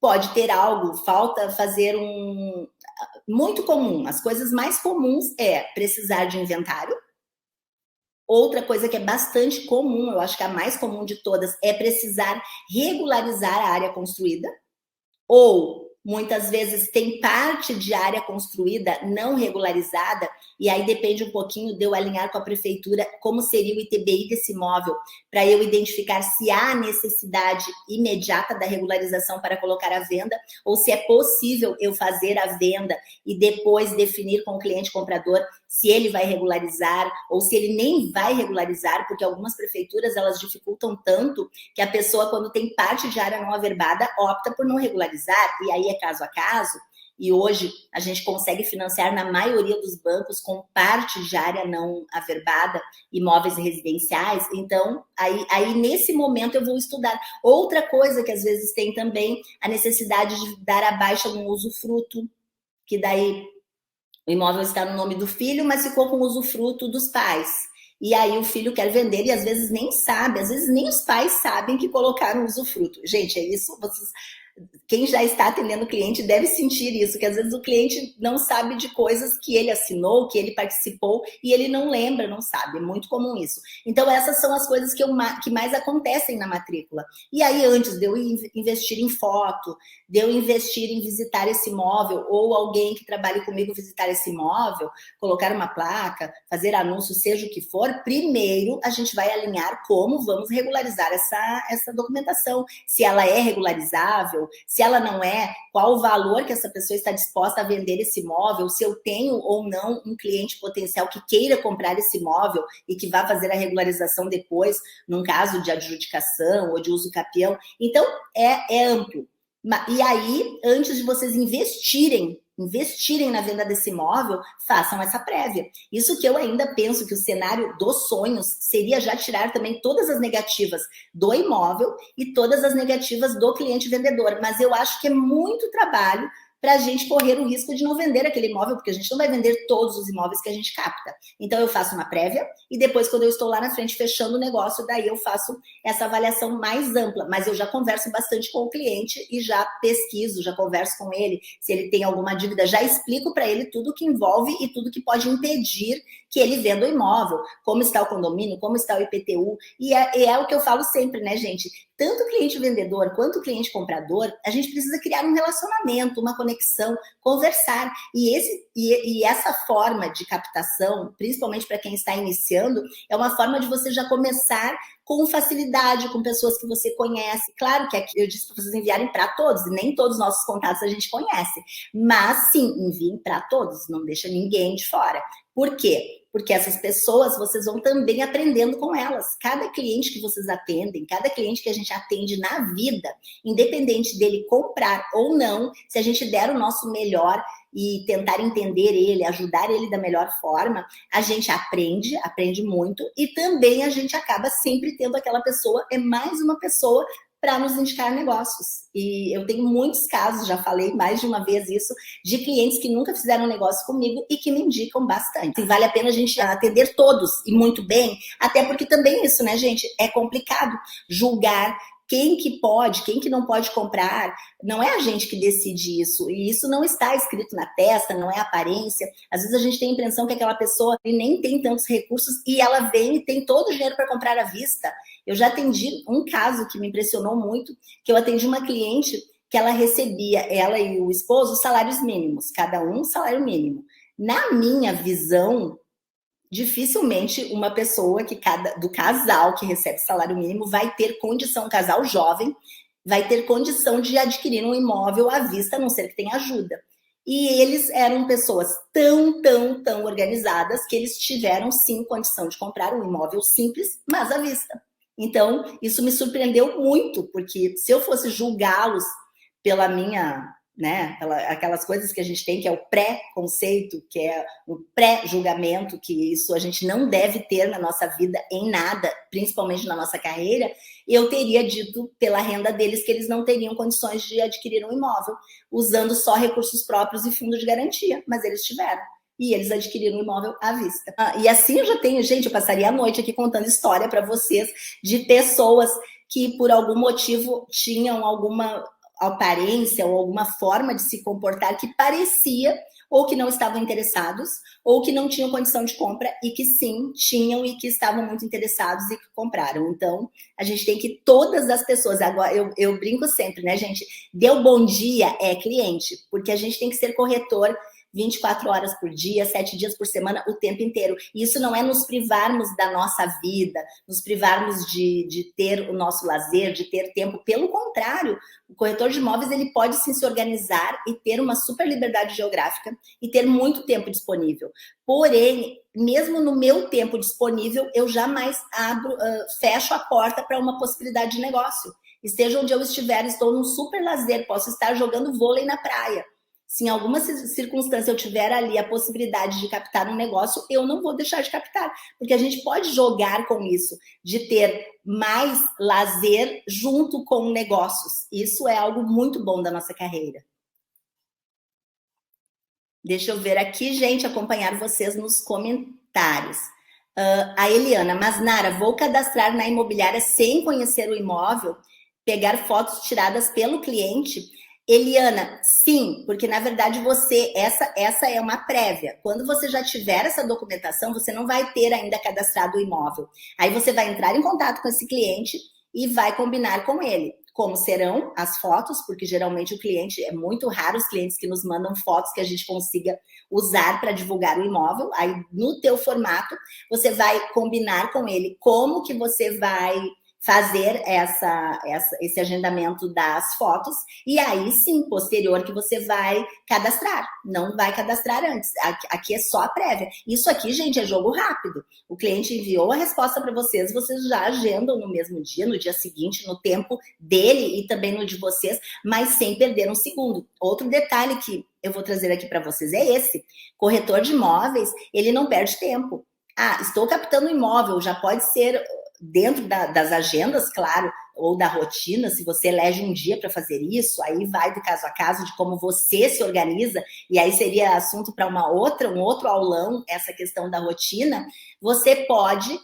pode ter algo, falta fazer muito comum, as coisas mais comuns é precisar de inventário. Outra coisa que é bastante comum, eu acho que a mais comum de todas, é precisar regularizar a área construída ou muitas vezes tem parte de área construída não regularizada, e aí depende um pouquinho de eu alinhar com a prefeitura como seria o ITBI desse imóvel, para eu identificar se há necessidade imediata da regularização para colocar à venda, ou se é possível eu fazer a venda e depois definir com o cliente comprador se ele vai regularizar ou se ele nem vai regularizar, porque algumas prefeituras elas dificultam tanto que a pessoa, quando tem parte de área não averbada, opta por não regularizar, e aí é caso a caso. E hoje a gente consegue financiar na maioria dos bancos com parte de área não averbada, imóveis residenciais. Então, aí nesse momento eu vou estudar. Outra coisa que às vezes tem também, a necessidade de dar a baixa no usufruto, que daí o imóvel está no nome do filho, mas ficou com o usufruto dos pais. E aí o filho quer vender e às vezes nem sabe, às vezes nem os pais sabem que colocaram usufruto. Gente, é isso, quem já está atendendo o cliente deve sentir isso, que às vezes o cliente não sabe de coisas que ele assinou, que ele participou, e ele não lembra, não sabe, é muito comum isso. Então essas são as coisas que mais acontecem na matrícula. E aí antes de eu investir em foto, de eu investir em visitar esse imóvel, ou alguém que trabalhe comigo visitar esse imóvel, colocar uma placa, fazer anúncio, seja o que for, primeiro a gente vai alinhar como vamos regularizar essa documentação, se ela é regularizável, se ela não é, qual o valor que essa pessoa está disposta a vender esse imóvel, se eu tenho ou não um cliente potencial que queira comprar esse imóvel e que vá fazer a regularização depois, num caso de adjudicação ou de uso capião. Então, é amplo. E aí, antes de vocês investirem na venda desse imóvel, façam essa prévia. Isso que eu ainda penso que o cenário dos sonhos seria já tirar também todas as negativas do imóvel e todas as negativas do cliente vendedor. Mas eu acho que é muito trabalho para a gente correr o risco de não vender aquele imóvel, porque a gente não vai vender todos os imóveis que a gente capta. Então, eu faço uma prévia e depois, quando eu estou lá na frente fechando o negócio, daí eu faço essa avaliação mais ampla. Mas eu já converso bastante com o cliente e já pesquiso, já converso com ele. Se ele tem alguma dívida, já explico para ele tudo que envolve e tudo que pode impedir que ele venda o imóvel, como está o condomínio, como está o IPTU. E é o que eu falo sempre, né, gente? Tanto o cliente vendedor quanto o cliente comprador, a gente precisa criar um relacionamento, uma conexão, conversar. E essa forma de captação, principalmente para quem está iniciando, é uma forma de você já começar com facilidade, com pessoas que você conhece. Claro que aqui eu disse para vocês enviarem para todos, e nem todos os nossos contatos a gente conhece. Mas sim, enviem para todos, não deixa ninguém de fora. Por quê? Porque essas pessoas, vocês vão também aprendendo com elas. Cada cliente que vocês atendem, cada cliente que a gente atende na vida, independente dele comprar ou não, se a gente der o nosso melhor e tentar entender ele, ajudar ele da melhor forma, a gente aprende muito, e também a gente acaba sempre tendo aquela pessoa, é mais uma pessoa para nos indicar negócios. E eu tenho muitos casos, já falei mais de uma vez isso, de clientes que nunca fizeram negócio comigo e que me indicam bastante. E vale a pena a gente atender todos, e muito bem, até porque também isso, né, gente, é complicado julgar quem que pode, quem que não pode comprar. Não é a gente que decide isso, e isso não está escrito na testa, não é aparência. Às vezes a gente tem a impressão que aquela pessoa nem tem tantos recursos e ela vem e tem todo o dinheiro para comprar à vista. Eu já atendi um caso que me impressionou muito, que eu atendi uma cliente que ela recebia, ela e o esposo, salários mínimos, cada um salário mínimo. Na minha visão, dificilmente uma pessoa do casal que recebe salário mínimo vai ter condição, um casal jovem, vai ter condição de adquirir um imóvel à vista, a não ser que tenha ajuda. E eles eram pessoas tão organizadas que eles tiveram sim condição de comprar um imóvel simples, mas à vista. Então, isso me surpreendeu muito, porque se eu fosse julgá-los pela minha, né, aquelas coisas que a gente tem, que é o pré-conceito, que é o pré-julgamento, que isso a gente não deve ter na nossa vida em nada, principalmente na nossa carreira, eu teria dito pela renda deles que eles não teriam condições de adquirir um imóvel, usando só recursos próprios e fundo de garantia, mas eles tiveram. E eles adquiriram o imóvel à vista. E assim eu já tenho, gente, eu passaria a noite aqui contando história para vocês de pessoas que por algum motivo tinham alguma aparência ou alguma forma de se comportar que parecia ou que não estavam interessados, ou que não tinham condição de compra e que sim, tinham e que estavam muito interessados e que compraram. Então, a gente tem que todas as pessoas, agora eu brinco sempre, né, gente? Deu bom dia é cliente, porque a gente tem que ser corretor 24 horas por dia, 7 dias por semana, o tempo inteiro. E isso não é nos privarmos da nossa vida, nos privarmos de ter o nosso lazer, de ter tempo. Pelo contrário, o corretor de imóveis ele pode sim se organizar e ter uma super liberdade geográfica e ter muito tempo disponível. Porém, mesmo no meu tempo disponível, eu jamais fecho a porta para uma possibilidade de negócio. Esteja onde eu estiver, estou num super lazer, posso estar jogando vôlei na praia. Se em alguma circunstância eu tiver ali a possibilidade de captar um negócio, eu não vou deixar de captar, porque a gente pode jogar com isso, de ter mais lazer junto com negócios. Isso é algo muito bom da nossa carreira. Deixa eu ver aqui, gente, acompanhar vocês nos comentários. A Eliana, mas Nara, vou cadastrar na imobiliária sem conhecer o imóvel, pegar fotos tiradas pelo cliente. Eliana, sim, porque na verdade essa é uma prévia. Quando você já tiver essa documentação, você não vai ter ainda cadastrado o imóvel. Aí você vai entrar em contato com esse cliente e vai combinar com ele como serão as fotos, porque geralmente o cliente, é muito raro os clientes que nos mandam fotos que a gente consiga usar para divulgar o imóvel. Aí no teu formato, você vai combinar com ele como que você vai fazer esse agendamento das fotos, e aí sim, posterior, que você vai cadastrar, não vai cadastrar antes, aqui é só a prévia. Isso aqui, gente, é jogo rápido, o cliente enviou a resposta para vocês, vocês já agendam no mesmo dia, no dia seguinte, no tempo dele e também no de vocês, mas sem perder um segundo. Outro detalhe que eu vou trazer aqui para vocês é esse, corretor de imóveis, ele não perde tempo. Estou captando imóvel, já pode ser dentro das agendas, claro, ou da rotina, se você elege um dia para fazer isso, aí vai do caso a caso de como você se organiza, e aí seria assunto para um outro aulão, essa questão da rotina. Você pode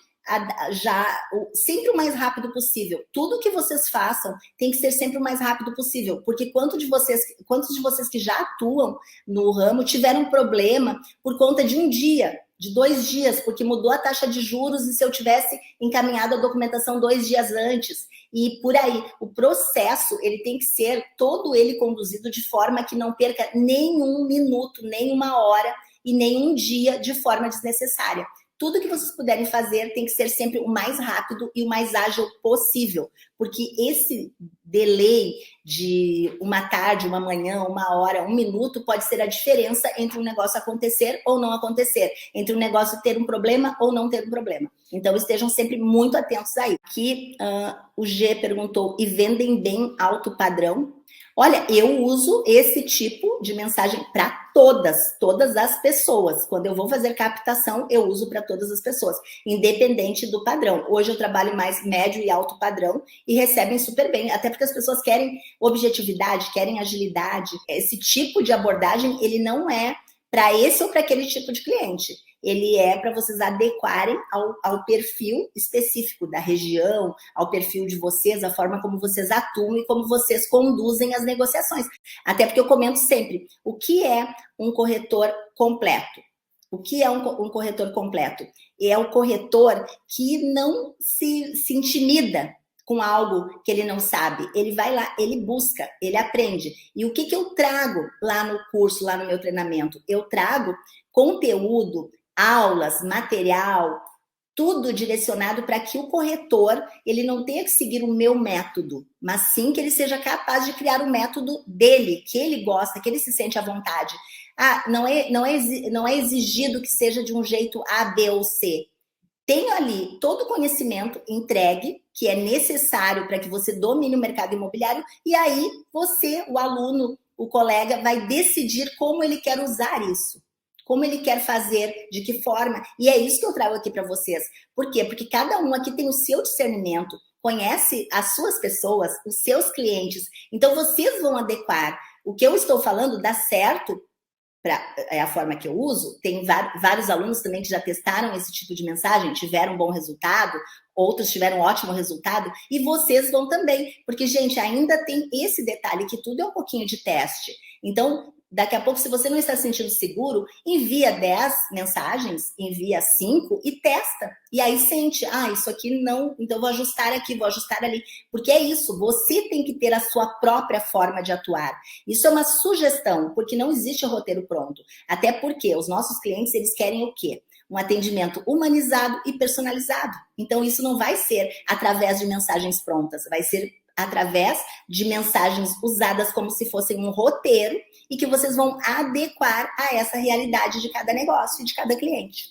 sempre o mais rápido possível. Tudo que vocês façam tem que ser sempre o mais rápido possível, porque quantos de vocês que já atuam no ramo tiveram problema por conta de um dia, de 2 dias, porque mudou a taxa de juros e se eu tivesse encaminhado a documentação 2 dias antes, e por aí. O processo, ele tem que ser todo ele conduzido de forma que não perca nem um minuto, nem uma hora e nem um dia de forma desnecessária. Tudo que vocês puderem fazer tem que ser sempre o mais rápido e o mais ágil possível, porque esse delay de uma tarde, uma manhã, uma hora, um minuto pode ser a diferença entre um negócio acontecer ou não acontecer, entre um negócio ter um problema ou não ter um problema. Então, estejam sempre muito atentos aí. Aqui, o G perguntou, e vendem bem alto padrão? Olha, eu uso esse tipo de mensagem para todas as pessoas. Quando eu vou fazer captação, eu uso para todas as pessoas, independente do padrão. Hoje eu trabalho mais médio e alto padrão e recebem super bem, até porque as pessoas querem objetividade, querem agilidade. Esse tipo de abordagem, ele não é para esse ou para aquele tipo de cliente. Ele é para vocês adequarem ao perfil específico da região, ao perfil de vocês, a forma como vocês atuam e como vocês conduzem as negociações. Até porque eu comento sempre, o que é um corretor completo? O que é um corretor completo? É o corretor que não se intimida com algo que ele não sabe. Ele vai lá, ele busca, ele aprende. E o que eu trago lá no curso, lá no meu treinamento? Eu trago conteúdo, aulas, material, tudo direcionado para que o corretor ele não tenha que seguir o meu método, mas sim que ele seja capaz de criar o método dele, que ele gosta, que ele se sente à vontade. Não é exigido que seja de um jeito A, B ou C. Tenho ali todo o conhecimento entregue, que é necessário para que você domine o mercado imobiliário, e aí você, o aluno, o colega, vai decidir como ele quer usar isso. Como ele quer fazer, de que forma. E é isso que eu trago aqui para vocês. Por quê? Porque cada um aqui tem o seu discernimento, conhece as suas pessoas, os seus clientes. Então, vocês vão adequar. O que eu estou falando dá certo, é a forma que eu uso. Tem vários alunos também que já testaram esse tipo de mensagem, tiveram um bom resultado, outros tiveram um ótimo resultado, e vocês vão também. Porque, gente, ainda tem esse detalhe que tudo é um pouquinho de teste. Então, Daqui a pouco, se você não está se sentindo seguro, envia 10 mensagens, envia 5 e testa. E aí sente, isso aqui não, então vou ajustar aqui, vou ajustar ali. Porque é isso, você tem que ter a sua própria forma de atuar. Isso é uma sugestão, porque não existe roteiro pronto. Até porque os nossos clientes, eles querem o quê? Um atendimento humanizado e personalizado. Então, isso não vai ser através de mensagens prontas, vai ser através de mensagens usadas como se fossem um roteiro e que vocês vão adequar a essa realidade de cada negócio e de cada cliente.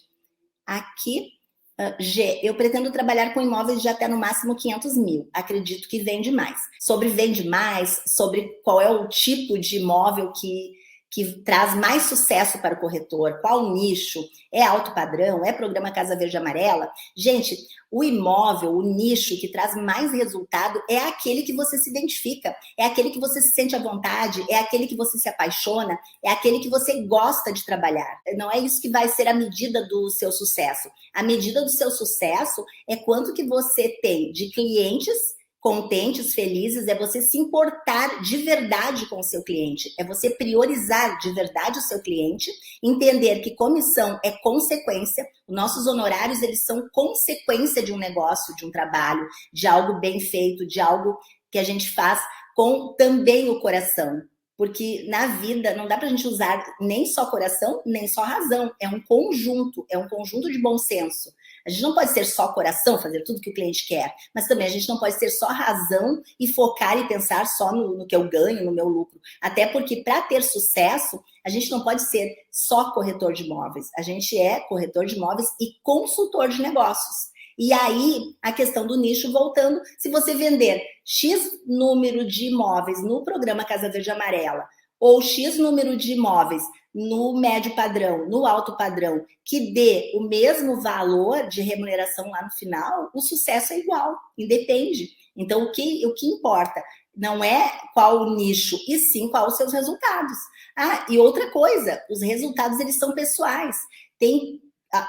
Aqui, G, eu pretendo trabalhar com imóveis de até no máximo 500 mil. Acredito que vende mais. Sobre vende mais, sobre qual é o tipo de imóvel que traz mais sucesso para o corretor, qual nicho, é alto padrão, é programa Casa Verde e Amarela. Gente, o imóvel, o nicho que traz mais resultado é aquele que você se identifica, é aquele que você se sente à vontade, é aquele que você se apaixona, é aquele que você gosta de trabalhar. Não é isso que vai ser a medida do seu sucesso. A medida do seu sucesso é quanto que você tem de clientes contentes, felizes, é você se importar de verdade com o seu cliente, é você priorizar de verdade o seu cliente, entender que comissão é consequência, nossos honorários, eles são consequência de um negócio, de um trabalho, de algo bem feito, de algo que a gente faz com também o coração. Porque na vida não dá pra gente usar nem só coração, nem só razão. É um conjunto de bom senso. A gente não pode ser só coração, fazer tudo que o cliente quer, mas também a gente não pode ser só razão e focar e pensar só no que eu ganho, no meu lucro. Até porque para ter sucesso, a gente não pode ser só corretor de imóveis. A gente é corretor de imóveis e consultor de negócios. E aí, a questão do nicho, voltando, se você vender X número de imóveis no programa Casa Verde e Amarela, ou X número de imóveis no médio padrão, no alto padrão, que dê o mesmo valor de remuneração lá no final, o sucesso é igual, independe. Então, o que importa não é qual o nicho, e sim qual os seus resultados. E outra coisa, os resultados, eles são pessoais. Tem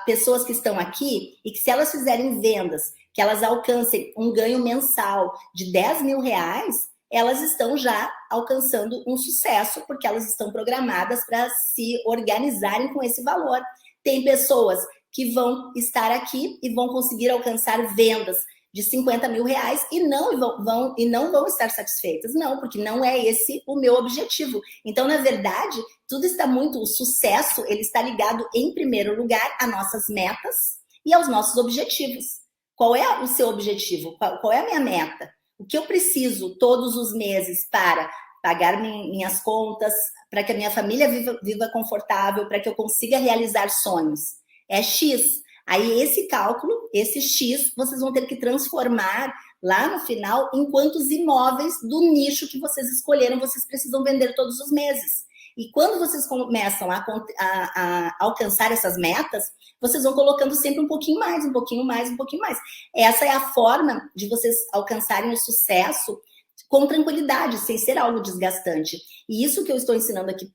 pessoas que estão aqui e que se elas fizerem vendas, que elas alcancem um ganho mensal de 10 mil reais, elas estão já alcançando um sucesso, porque elas estão programadas para se organizarem com esse valor. Tem pessoas que vão estar aqui e vão conseguir alcançar vendas de 50 mil reais e não vão estar satisfeitas. Não, porque não é esse o meu objetivo. Então, na verdade, tudo está o sucesso, ele está ligado, em primeiro lugar, a nossas metas e aos nossos objetivos. Qual é o seu objetivo? Qual é a minha meta? O que eu preciso todos os meses para pagar minhas contas, para que a minha família viva confortável, para que eu consiga realizar sonhos? É X. Aí esse cálculo, esse X, vocês vão ter que transformar lá no final em quantos imóveis do nicho que vocês escolheram vocês precisam vender todos os meses. E quando vocês começam a alcançar essas metas, vocês vão colocando sempre um pouquinho mais, um pouquinho mais, um pouquinho mais. Essa é a forma de vocês alcançarem o sucesso com tranquilidade, sem ser algo desgastante. E isso que eu estou ensinando aqui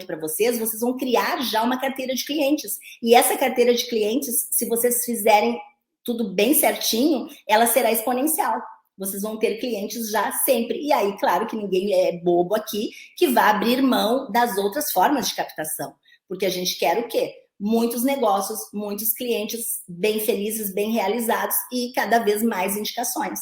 para vocês, vocês vão criar já uma carteira de clientes. E essa carteira de clientes, se vocês fizerem tudo bem certinho, ela será exponencial. Vocês vão ter clientes já sempre. E aí, claro que ninguém é bobo aqui que vai abrir mão das outras formas de captação. Porque a gente quer o quê? Muitos negócios, muitos clientes bem felizes, bem realizados e cada vez mais indicações.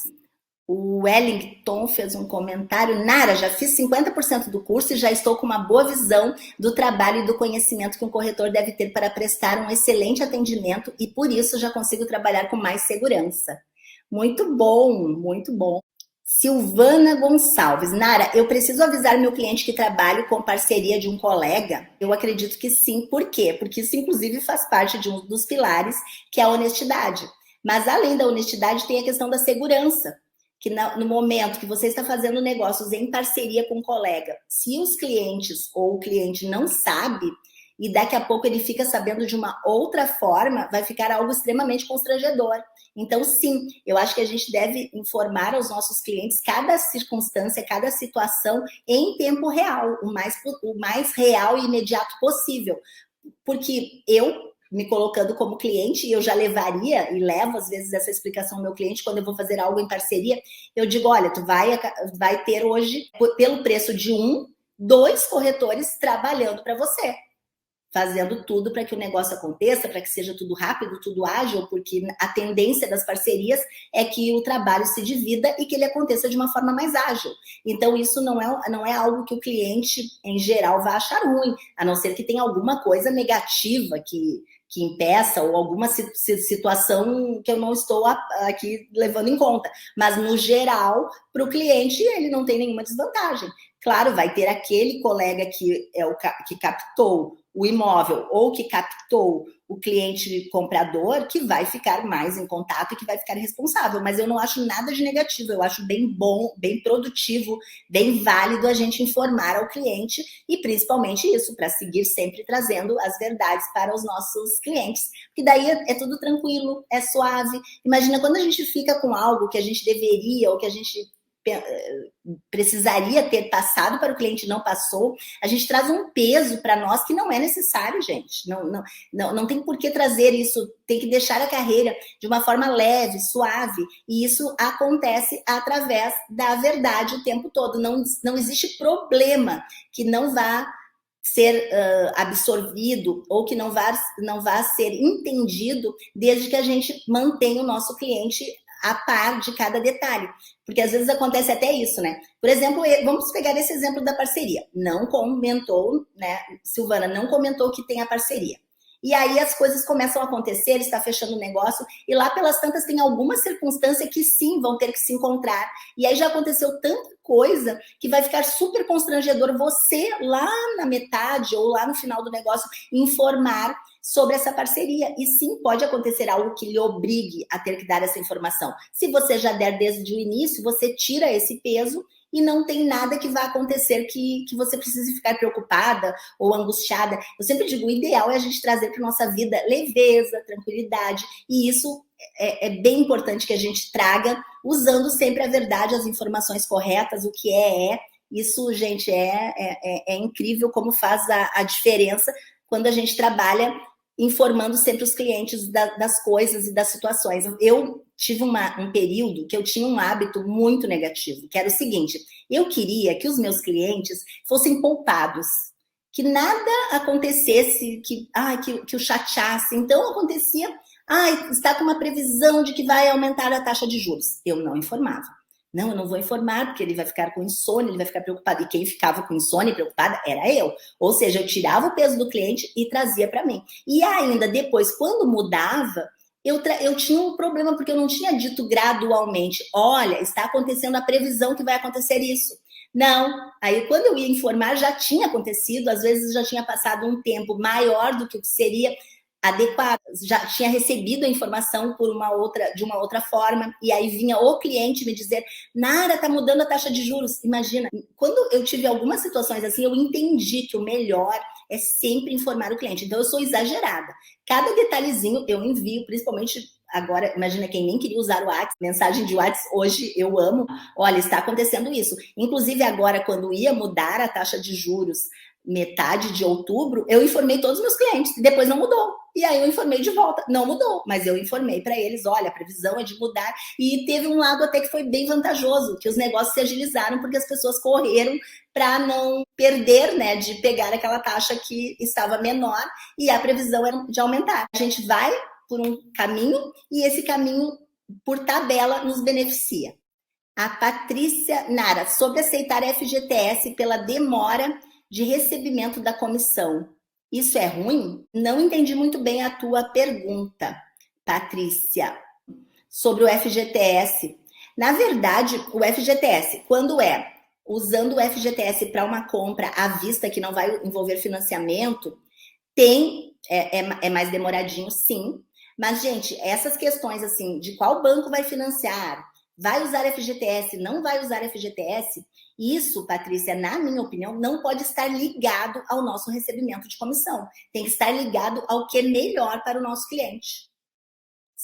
O Wellington fez um comentário. Nara, já fiz 50% do curso e já estou com uma boa visão do trabalho e do conhecimento que um corretor deve ter para prestar um excelente atendimento e por isso já consigo trabalhar com mais segurança. Muito bom, muito bom. Silvana Gonçalves. Nara, eu preciso avisar meu cliente que trabalho com parceria de um colega? Eu acredito que sim. Por quê? Porque isso, inclusive, faz parte de um dos pilares, que é a honestidade. Mas, além da honestidade, tem a questão da segurança. Que no momento que você está fazendo negócios em parceria com um colega, se os clientes ou o cliente não sabe, e daqui a pouco ele fica sabendo de uma outra forma, vai ficar algo extremamente constrangedor. Então, sim, eu acho que a gente deve informar aos nossos clientes cada circunstância, cada situação em tempo real, o mais real e imediato possível. Porque eu, me colocando como cliente, e eu já levaria e levo às vezes essa explicação ao meu cliente quando eu vou fazer algo em parceria, eu digo, olha, tu vai ter hoje, pelo preço de um, 2 corretores trabalhando para você, fazendo tudo para que o negócio aconteça, para que seja tudo rápido, tudo ágil, porque a tendência das parcerias é que o trabalho se divida e que ele aconteça de uma forma mais ágil. Então, isso não é algo que o cliente, em geral, vai achar ruim, a não ser que tenha alguma coisa negativa que impeça, ou alguma situação que eu não estou aqui levando em conta. Mas, no geral, para o cliente, ele não tem nenhuma desvantagem. Claro, vai ter aquele colega que é que captou o imóvel ou que captou o cliente comprador que vai ficar mais em contato e que vai ficar responsável. Mas eu não acho nada de negativo, eu acho bem bom, bem produtivo, bem válido a gente informar ao cliente e principalmente isso, para seguir sempre trazendo as verdades para os nossos clientes. Porque daí é tudo tranquilo, é suave. Imagina quando a gente fica com algo que a gente deveria ou que a gente precisaria ter passado para o cliente, não passou, a gente traz um peso para nós que não é necessário, gente. Não tem por que trazer isso, tem que deixar a carreira de uma forma leve, suave, e isso acontece através da verdade o tempo todo. Não existe problema que não vá ser absorvido ou que não vá ser entendido desde que a gente mantenha o nosso cliente a par de cada detalhe. Porque às vezes acontece até isso, né? Por exemplo, vamos pegar esse exemplo da parceria. Não comentou, né? Silvana não comentou que tem a parceria. E aí as coisas começam a acontecer, ele está fechando o negócio, e lá pelas tantas tem alguma circunstância que sim vão ter que se encontrar. E aí já aconteceu tanta coisa que vai ficar super constrangedor você lá na metade ou lá no final do negócio informar sobre essa parceria. E sim, pode acontecer algo que lhe obrigue a ter que dar essa informação. Se você já der desde o início, você tira esse peso e não tem nada que vá acontecer que você precise ficar preocupada ou angustiada. Eu sempre digo, o ideal é a gente trazer para nossa vida leveza, tranquilidade, e isso é bem importante que a gente traga, usando sempre a verdade, as informações corretas, o que é. Isso, gente, é incrível como faz a diferença quando a gente trabalha informando sempre os clientes das coisas e das situações. Eu tive um período que eu tinha um hábito muito negativo, que era o seguinte: eu queria que os meus clientes fossem poupados, que nada acontecesse que o chateasse. Então acontecia, está com uma previsão de que vai aumentar a taxa de juros. Eu não informava. Não, eu não vou informar, porque ele vai ficar com insônia, ele vai ficar preocupado. E quem ficava com insônia e preocupada era eu. Ou seja, eu tirava o peso do cliente e trazia para mim. E ainda depois, quando mudava, eu tinha um problema, porque eu não tinha dito gradualmente: olha, está acontecendo a previsão que vai acontecer isso. Não. Aí, quando eu ia informar, já tinha acontecido, às vezes já tinha passado um tempo maior do que o que seria adequada, já tinha recebido a informação de uma outra forma, e aí vinha o cliente me dizer: Nara, está mudando a taxa de juros. Imagina, quando eu tive algumas situações assim, eu entendi que o melhor é sempre informar o cliente. Então eu sou exagerada. Cada detalhezinho eu envio, principalmente agora, imagina quem nem queria usar o WhatsApp, mensagem de WhatsApp, hoje eu amo. Olha, está acontecendo isso. Inclusive agora, quando ia mudar a taxa de juros, metade de outubro, eu informei todos os meus clientes, e depois não mudou. E aí eu informei de volta, não mudou, mas eu informei para eles: olha, a previsão é de mudar. E teve um lado até que foi bem vantajoso, que os negócios se agilizaram porque as pessoas correram para não perder, né, de pegar aquela taxa que estava menor, e a previsão era de aumentar. A gente vai por um caminho e esse caminho, por tabela, nos beneficia. A Patrícia Nara: sobre aceitar FGTS pela demora de recebimento da comissão, isso é ruim? Não entendi muito bem a tua pergunta, Patrícia, sobre o FGTS. Na verdade, o FGTS, quando é usando o FGTS para uma compra à vista, que não vai envolver financiamento, é mais demoradinho, sim. Mas, gente, essas questões assim, de qual banco vai financiar, vai usar FGTS, não vai usar FGTS, isso, Patrícia, na minha opinião, não pode estar ligado ao nosso recebimento de comissão. Tem que estar ligado ao que é melhor para o nosso cliente.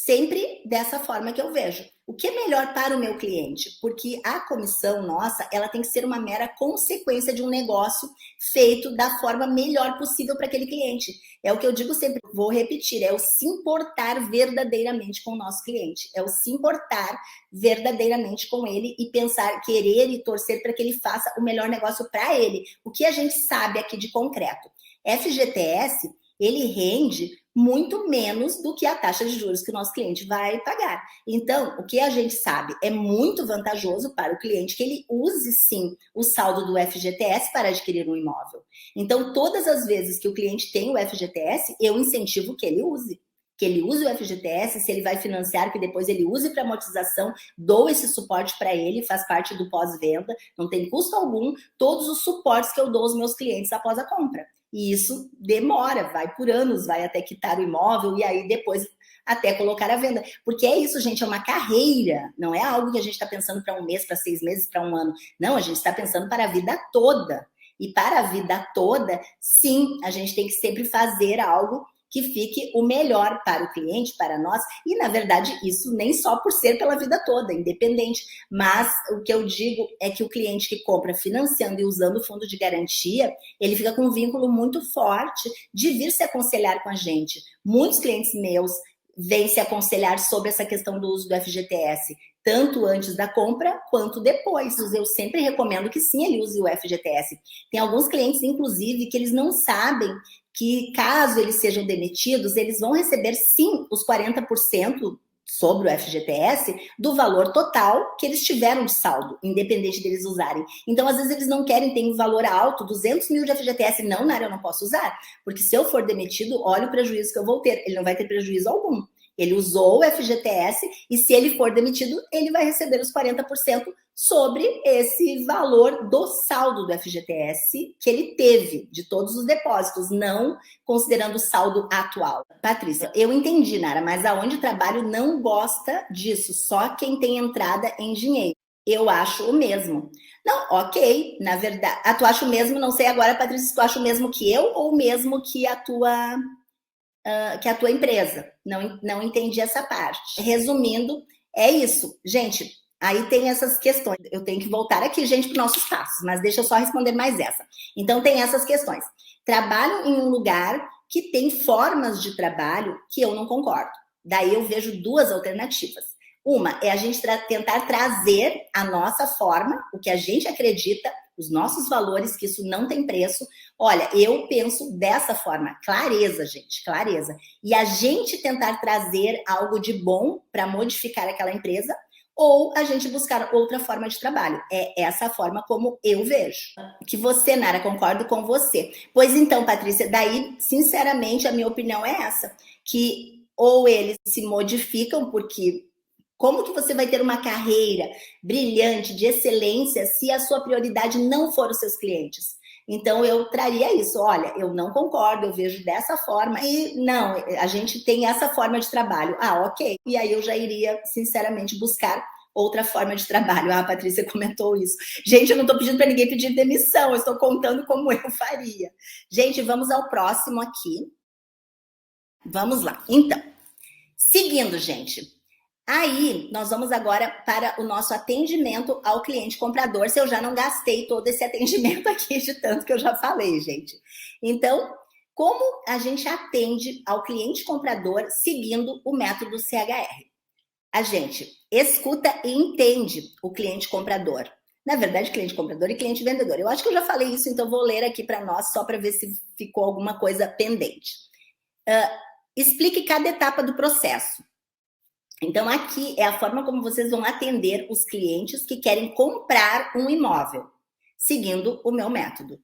Sempre dessa forma que eu vejo. O que é melhor para o meu cliente? Porque a comissão nossa, ela tem que ser uma mera consequência de um negócio feito da forma melhor possível para aquele cliente. É o que eu digo sempre, vou repetir, é o se importar verdadeiramente com o nosso cliente. É o se importar verdadeiramente com ele e pensar, querer e torcer para que ele faça o melhor negócio para ele. O que a gente sabe aqui de concreto? FGTS, ele rende muito menos do que a taxa de juros que o nosso cliente vai pagar. Então, o que a gente sabe é muito vantajoso para o cliente que ele use, sim, o saldo do FGTS para adquirir um imóvel. Então, todas as vezes que o cliente tem o FGTS, eu incentivo que ele use. Que ele use o FGTS, se ele vai financiar, que depois ele use para amortização, dou esse suporte para ele, faz parte do pós-venda, não tem custo algum, todos os suportes que eu dou aos meus clientes após a compra. E isso demora, vai por anos, vai até quitar o imóvel e aí depois até colocar à venda. Porque é isso, gente, é uma carreira, não é algo que a gente está pensando para um mês, para 6 meses, para um ano. Não, a gente está pensando para a vida toda. E para a vida toda, sim, a gente tem que sempre fazer algo que fique o melhor para o cliente, para nós, e na verdade isso nem só por ser pela vida toda, independente, mas o que eu digo é que o cliente que compra financiando e usando o fundo de garantia, ele fica com um vínculo muito forte de vir se aconselhar com a gente. Muitos clientes meus vêm se aconselhar sobre essa questão do uso do FGTS, tanto antes da compra quanto depois. Eu sempre recomendo que sim, ele use o FGTS. Tem alguns clientes, inclusive, que eles não sabem que caso eles sejam demitidos, eles vão receber sim os 40% sobre o FGTS do valor total que eles tiveram de saldo, independente deles usarem. Então, às vezes, eles não querem ter um valor alto, 200 mil de FGTS. Não, Nara, eu não posso usar, porque se eu for demitido, olha o prejuízo que eu vou ter. Ele não vai ter prejuízo algum. Ele usou o FGTS e se ele for demitido, ele vai receber os 40% sobre esse valor do saldo do FGTS que ele teve de todos os depósitos, não considerando o saldo atual. Patrícia, eu entendi, Nara, mas aonde trabalho não gosta disso, só quem tem entrada em dinheiro. Eu acho o mesmo. Não, ok, na verdade, tu acha o mesmo, não sei agora, Patrícia, se tu acha o mesmo que eu ou o mesmo que a tua empresa. Não entendi essa parte. Resumindo, é isso. Gente, aí tem essas questões. Eu tenho que voltar aqui, gente, para os nossos passos, mas deixa eu só responder mais essa. Então, tem essas questões. Trabalho em um lugar que tem formas de trabalho que eu não concordo. Daí eu vejo duas alternativas. Uma é a gente tentar trazer a nossa forma, o que a gente acredita, os nossos valores, que isso não tem preço. Olha, eu penso dessa forma. Clareza, gente, clareza. E a gente tentar trazer algo de bom para modificar aquela empresa, ou a gente buscar outra forma de trabalho. É essa forma como eu vejo. Que você, Nara, concordo com você. Pois então, Patrícia, daí, sinceramente, a minha opinião é essa. Que ou eles se modificam, porque como que você vai ter uma carreira brilhante, de excelência, se a sua prioridade não for os seus clientes? Então, eu traria isso. Olha, eu não concordo, eu vejo dessa forma. E não, a gente tem essa forma de trabalho. Ah, ok. E aí eu já iria, sinceramente, buscar outra forma de trabalho. Ah, a Patrícia comentou isso. Gente, eu não estou pedindo para ninguém pedir demissão, eu estou contando como eu faria. Gente, vamos ao próximo aqui. Vamos lá. Então, seguindo, gente. Aí, nós vamos agora para o nosso atendimento ao cliente comprador, se eu já não gastei todo esse atendimento aqui de tanto que eu já falei, gente. Então, como a gente atende ao cliente comprador seguindo o método CHR? A gente escuta e entende o cliente comprador. Na verdade, cliente comprador e cliente vendedor. Eu acho que eu já falei isso, então vou ler aqui para nós, só para ver se ficou alguma coisa pendente. Explique cada etapa do processo. Então, aqui é a forma como vocês vão atender os clientes que querem comprar um imóvel, seguindo o meu método.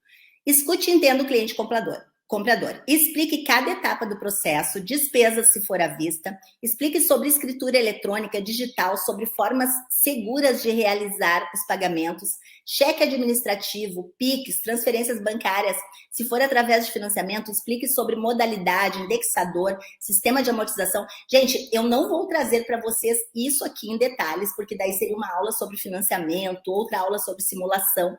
Escute e entenda o cliente comprador. Explique cada etapa do processo, despesas se for à vista, explique sobre escritura eletrônica, digital, sobre formas seguras de realizar os pagamentos, cheque administrativo, PIX, transferências bancárias, se for através de financiamento, explique sobre modalidade, indexador, sistema de amortização. Gente, eu não vou trazer para vocês isso aqui em detalhes, porque daí seria uma aula sobre financiamento, outra aula sobre simulação.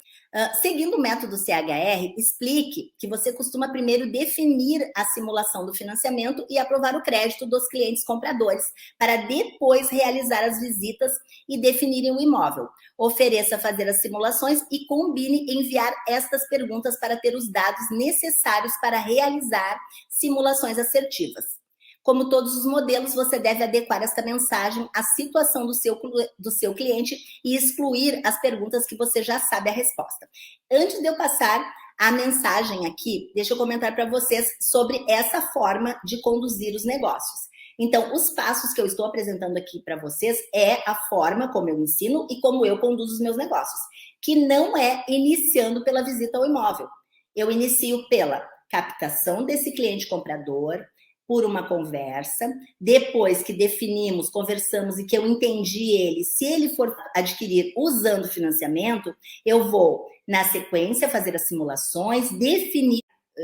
Seguindo o método CHR, explique que você costuma primeiro definir a simulação do financiamento e aprovar o crédito dos clientes compradores, para depois realizar as visitas e definirem o imóvel. Ofereça fazer as simulações e combine enviar estas perguntas para ter os dados necessários para realizar simulações assertivas. Como todos os modelos, você deve adequar esta mensagem à situação do seu cliente e excluir as perguntas que você já sabe a resposta. Antes de eu passar a mensagem aqui, deixa eu comentar para vocês sobre essa forma de conduzir os negócios. Então, os passos que eu estou apresentando aqui para vocês é a forma como eu ensino e como eu conduzo os meus negócios, que não é iniciando pela visita ao imóvel. Eu inicio pela captação desse cliente comprador, por uma conversa, depois que definimos, conversamos e que eu entendi ele, se ele for adquirir usando financiamento, eu vou, na sequência, fazer as simulações, definir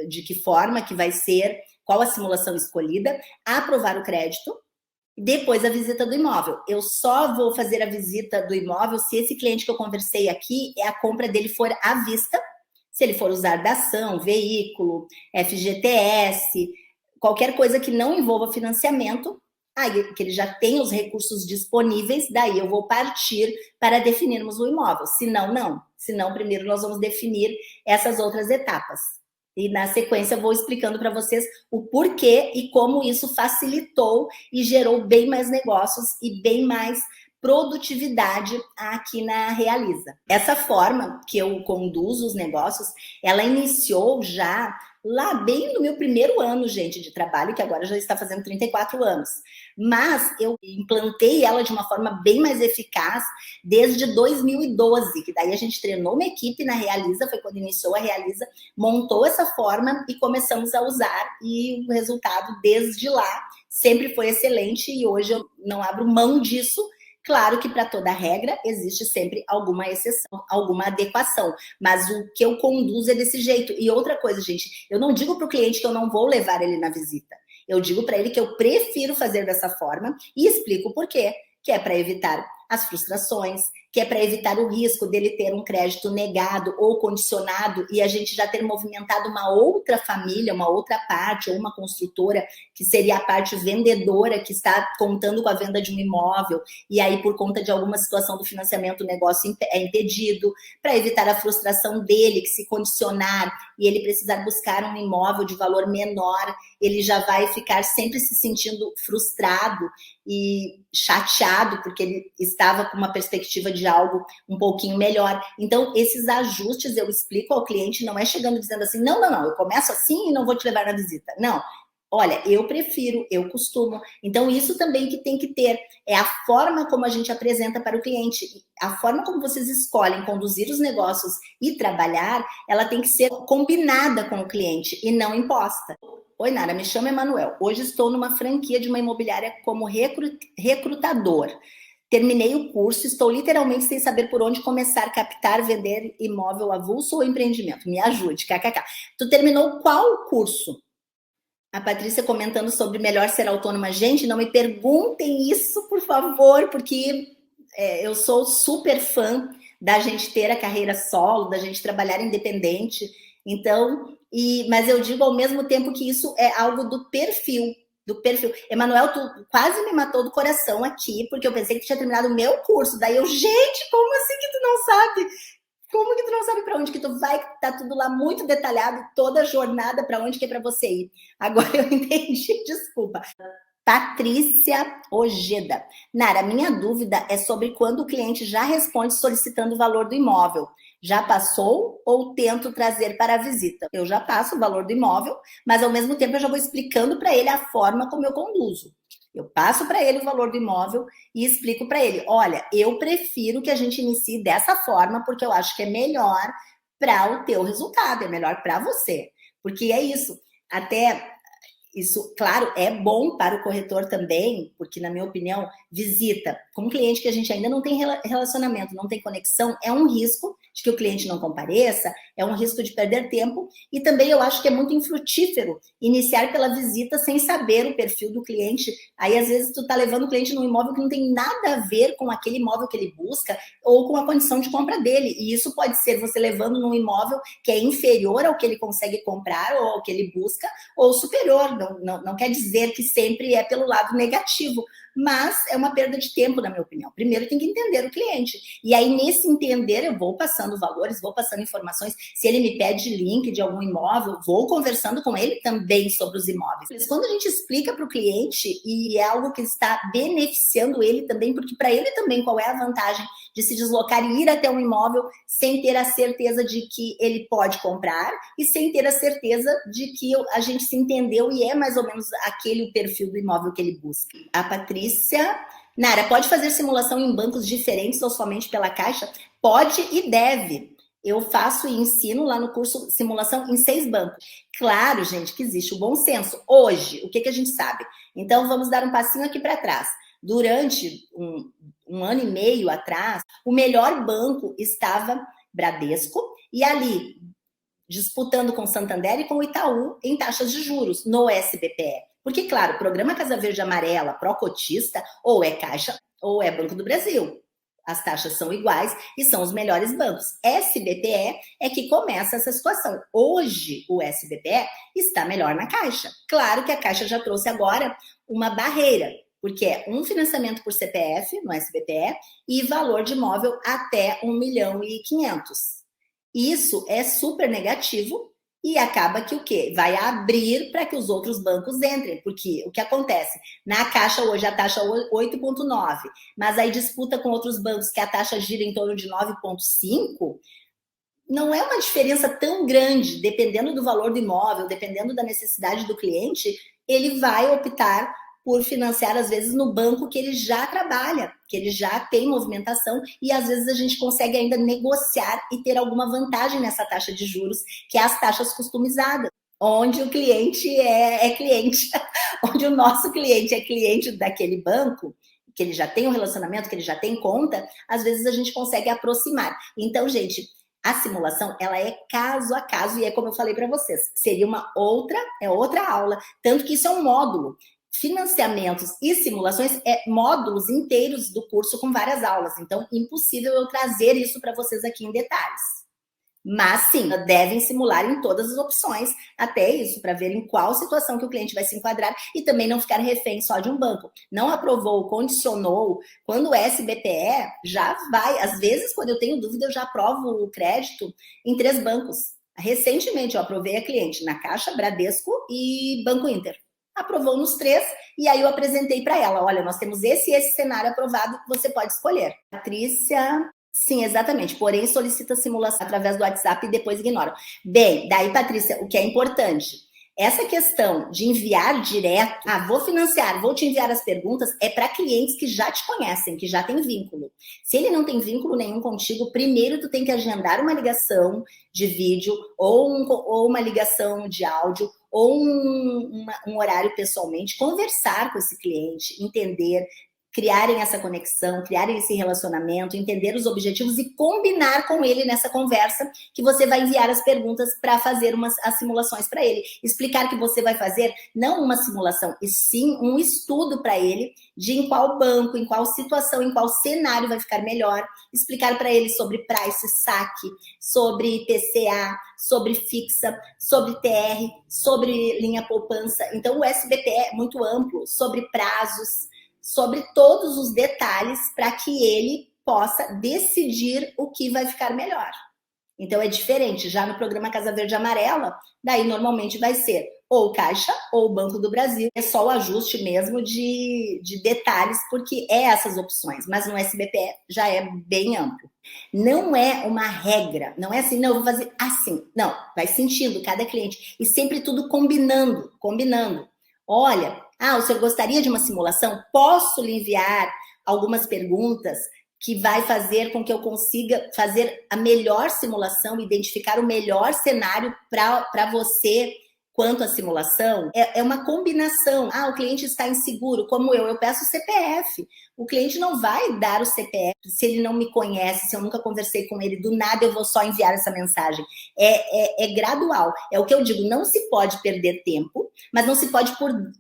de que forma que vai ser, qual a simulação escolhida, aprovar o crédito, depois a visita do imóvel. Eu só vou fazer a visita do imóvel se esse cliente que eu conversei aqui, a compra dele for à vista, se ele for usar dação, veículo, FGTS, qualquer coisa que não envolva financiamento, aí que ele já tem os recursos disponíveis, daí eu vou partir para definirmos o imóvel. Se não, não. Se não, primeiro nós vamos definir essas outras etapas. E na sequência eu vou explicando para vocês o porquê e como isso facilitou e gerou bem mais negócios e bem mais produtividade aqui na Realiza. Essa forma que eu conduzo os negócios, ela iniciou já lá bem no meu primeiro ano, gente, de trabalho, que agora já está fazendo 34 anos. Mas eu implantei ela de uma forma bem mais eficaz desde 2012, que daí a gente treinou uma equipe na Realiza, foi quando iniciou a Realiza, montou essa forma e começamos a usar, e o resultado desde lá sempre foi excelente, e hoje eu não abro mão disso. Claro que para toda regra existe sempre alguma exceção, alguma adequação, mas o que eu conduzo é desse jeito. E outra coisa, gente, eu não digo para o cliente que eu não vou levar ele na visita. Eu digo para ele que eu prefiro fazer dessa forma e explico o porquê, que é para evitar as frustrações, que é para evitar o risco dele ter um crédito negado ou condicionado e a gente já ter movimentado uma outra família, uma outra parte, ou uma construtora, que seria a parte vendedora, que está contando com a venda de um imóvel, e aí por conta de alguma situação do financiamento o negócio é impedido, para evitar a frustração dele, que se condicionar e ele precisar buscar um imóvel de valor menor, ele já vai ficar sempre se sentindo frustrado e chateado, porque ele estava com uma perspectiva de algo um pouquinho melhor. Então, esses ajustes eu explico ao cliente, não é chegando dizendo assim, não, eu começo assim e não vou te levar na visita. Não, olha, eu prefiro, eu costumo. Então, isso também que tem que ter, é a forma como a gente apresenta para o cliente, a forma como vocês escolhem conduzir os negócios e trabalhar, ela tem que ser combinada com o cliente e não imposta. Oi, Nara, me chamo Emanuel. Hoje estou numa franquia de uma imobiliária como recrutador. Terminei o curso, estou literalmente sem saber por onde começar, captar, vender imóvel avulso ou empreendimento. Me ajude, kkk. Tu terminou qual curso? A Patrícia comentando sobre melhor ser autônoma. Gente, não me perguntem isso, por favor, porque eu sou super fã da gente ter a carreira solo, da gente trabalhar independente. Então, mas eu digo ao mesmo tempo que isso é algo do perfil. Emanuel, tu quase me matou do coração aqui, porque eu pensei que tu tinha terminado o meu curso. Daí eu, gente, como assim que tu não sabe? Como que tu não sabe para onde que tu vai? Tá tudo lá muito detalhado, toda a jornada para onde que é para você ir. Agora eu entendi, desculpa. Patrícia Ojeda. Nara, minha dúvida é sobre quando o cliente já responde solicitando o valor do imóvel. Já passou ou tento trazer para a visita? Eu já passo o valor do imóvel, mas ao mesmo tempo eu já vou explicando para ele a forma como eu conduzo. Eu passo para ele o valor do imóvel e explico para ele, olha, eu prefiro que a gente inicie dessa forma porque eu acho que é melhor para o teu resultado, é melhor para você. Porque é isso, até... Isso, claro, é bom para o corretor também, porque, na minha opinião, visita com um cliente que a gente ainda não tem relacionamento, não tem conexão, é um risco de que o cliente não compareça, é um risco de perder tempo, e também eu acho que é muito infrutífero iniciar pela visita sem saber o perfil do cliente. Aí, às vezes, tu tá levando o cliente num imóvel que não tem nada a ver com aquele imóvel que ele busca ou com a condição de compra dele, e isso pode ser você levando num imóvel que é inferior ao que ele consegue comprar ou ao que ele busca, ou superior. Não quer dizer que sempre é pelo lado negativo, mas é uma perda de tempo, na minha opinião. Primeiro tem que entender o cliente, e aí nesse entender eu vou passando valores, vou passando informações. Se ele me pede link de algum imóvel, vou conversando com ele também sobre os imóveis. Quando a gente explica para o cliente, e é algo que está beneficiando ele também, porque para ele também qual é a vantagem de se deslocar e ir até um imóvel sem ter a certeza de que ele pode comprar e sem ter a certeza de que a gente se entendeu e é mais ou menos aquele o perfil do imóvel que ele busca. A Patrícia: Nara, pode fazer simulação em bancos diferentes ou somente pela Caixa? Pode e deve. Eu faço e ensino lá no curso simulação em 6 bancos. Claro, gente, que existe o bom senso. Hoje, o que a gente sabe? Então, vamos dar um passinho aqui para trás. Durante um ano e meio atrás, o melhor banco estava Bradesco, e ali, disputando com o Santander e com o Itaú em taxas de juros no SBPE. Porque, claro, o programa Casa Verde Amarela, pró-cotista, ou é Caixa ou é Banco do Brasil. As taxas são iguais e são os melhores bancos. SBPE é que começa essa situação. Hoje, o SBPE está melhor na Caixa. Claro que a Caixa já trouxe agora uma barreira, porque é um financiamento por CPF no SBPE e valor de imóvel até 1,5 milhão. Isso é super negativo e acaba que o quê? Vai abrir para que os outros bancos entrem, porque o que acontece? Na Caixa hoje a taxa é 8,9, mas aí disputa com outros bancos que a taxa gira em torno de 9,5, não é uma diferença tão grande, dependendo do valor do imóvel, dependendo da necessidade do cliente, ele vai optar por financiar, às vezes, no banco que ele já trabalha, que ele já tem movimentação, e às vezes a gente consegue ainda negociar e ter alguma vantagem nessa taxa de juros, que é as taxas customizadas, onde o cliente é cliente, onde o nosso cliente é cliente daquele banco, que ele já tem um relacionamento, que ele já tem conta, às vezes a gente consegue aproximar. Então, gente, a simulação, ela é caso a caso, e é como eu falei para vocês, seria outra aula, tanto que isso é um módulo. Financiamentos e simulações é módulos inteiros do curso com várias aulas, então impossível eu trazer isso para vocês aqui em detalhes. Mas sim, devem simular em todas as opções, até isso, para ver em qual situação que o cliente vai se enquadrar e também não ficar refém só de um banco. Não aprovou, condicionou, quando o SBPE já vai, às vezes quando eu tenho dúvida eu já aprovo o crédito em 3 bancos. Recentemente eu aprovei a cliente na Caixa, Bradesco e Banco Inter. Aprovou nos 3, e aí eu apresentei para ela, olha, nós temos esse e esse cenário aprovado, você pode escolher. Patrícia: sim, exatamente, porém solicita simulação através do WhatsApp e depois ignora. Bem, daí, Patrícia, o que é importante, essa questão de enviar direto, vou financiar, vou te enviar as perguntas, é para clientes que já te conhecem, que já tem vínculo. Se ele não tem vínculo nenhum contigo, primeiro tu tem que agendar uma ligação de vídeo ou uma ligação de áudio, ou um horário pessoalmente, conversar com esse cliente, entender, criarem essa conexão, criarem esse relacionamento, entender os objetivos e combinar com ele nessa conversa que você vai enviar as perguntas para fazer as simulações para ele. Explicar que você vai fazer não uma simulação, e sim um estudo para ele de em qual banco, em qual situação, em qual cenário vai ficar melhor. Explicar para ele sobre price, saque, sobre IPCA, sobre fixa, sobre TR, sobre linha poupança. Então, o SBPE é muito amplo, sobre prazos, sobre todos os detalhes para que ele possa decidir o que vai ficar melhor. Então, é diferente. Já no programa Casa Verde Amarela, daí normalmente vai ser ou Caixa ou Banco do Brasil. É só o ajuste mesmo de detalhes, porque é essas opções. Mas no SBPE já é bem amplo. Não é uma regra. Não é assim, não, eu vou fazer assim. Não, vai sentindo cada cliente. E sempre tudo combinando. Olha, o senhor gostaria de uma simulação? Posso lhe enviar algumas perguntas que vai fazer com que eu consiga fazer a melhor simulação, identificar o melhor cenário para você quanto à simulação, é uma combinação. O cliente está inseguro, como eu peço o CPF. O cliente não vai dar o CPF se ele não me conhece, se eu nunca conversei com ele, do nada eu vou só enviar essa mensagem. É gradual. É o que eu digo, não se pode perder tempo, mas não se pode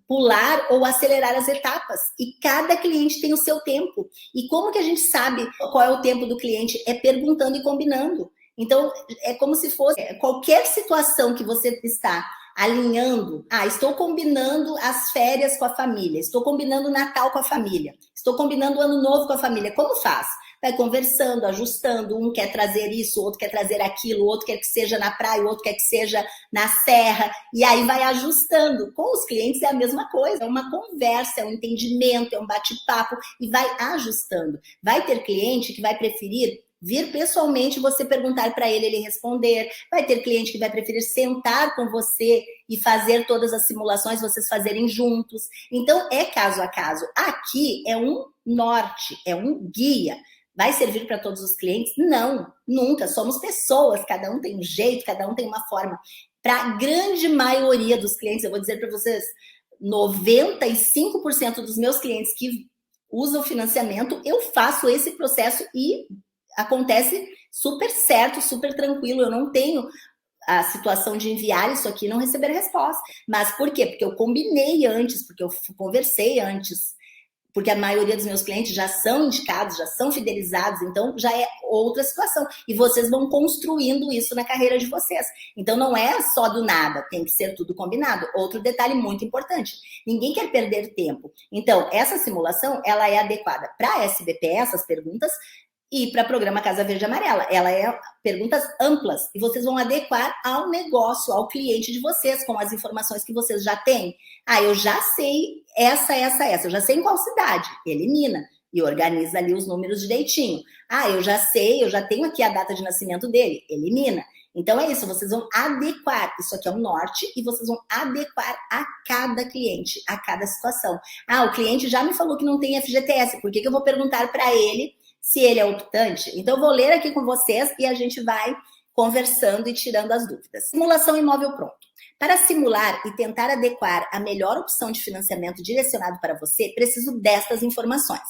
pular ou acelerar as etapas. E cada cliente tem o seu tempo. E como que a gente sabe qual é o tempo do cliente? É perguntando e combinando. Então, é como se fosse qualquer situação que você está alinhando, estou combinando as férias com a família, estou combinando o Natal com a família, estou combinando o Ano Novo com a família. Como faz? Vai conversando, ajustando, um quer trazer isso, o outro quer trazer aquilo, o outro quer que seja na praia, o outro quer que seja na serra, e aí vai ajustando. Com os clientes é a mesma coisa, é uma conversa, é um entendimento, é um bate-papo, e vai ajustando. Vai ter cliente que vai preferir vir pessoalmente, você perguntar para ele, ele responder. Vai ter cliente que vai preferir sentar com você e fazer todas as simulações, vocês fazerem juntos. Então, é caso a caso. Aqui é um norte, é um guia. Vai servir para todos os clientes? Não, nunca. Somos pessoas, cada um tem um jeito, cada um tem uma forma. Para a grande maioria dos clientes, eu vou dizer para vocês, 95% dos meus clientes que usam financiamento, eu faço esse processo e acontece super certo, super tranquilo. Eu não tenho a situação de enviar isso aqui e não receber resposta. Mas por quê? Porque eu combinei antes, porque eu conversei antes, porque a maioria dos meus clientes já são indicados, já são fidelizados, então já é outra situação. E vocês vão construindo isso na carreira de vocês. Então não é só do nada, tem que ser tudo combinado. Outro detalhe muito importante, ninguém quer perder tempo. Então, essa simulação, ela é adequada para SBPE, essas perguntas, e para o programa Casa Verde Amarela. Ela é perguntas amplas e vocês vão adequar ao negócio, ao cliente de vocês, com as informações que vocês já têm. Eu já sei essa, eu já sei em qual cidade, elimina e organiza ali os números direitinho. Eu já sei, eu já tenho aqui a data de nascimento dele, elimina. Então é isso, vocês vão adequar, isso aqui é um norte, e vocês vão adequar a cada cliente, a cada situação. O cliente já me falou que não tem FGTS, por que eu vou perguntar para ele se ele é optante? Então, eu vou ler aqui com vocês e a gente vai conversando e tirando as dúvidas. Simulação imóvel pronto. Para simular e tentar adequar a melhor opção de financiamento direcionado para você, preciso destas informações.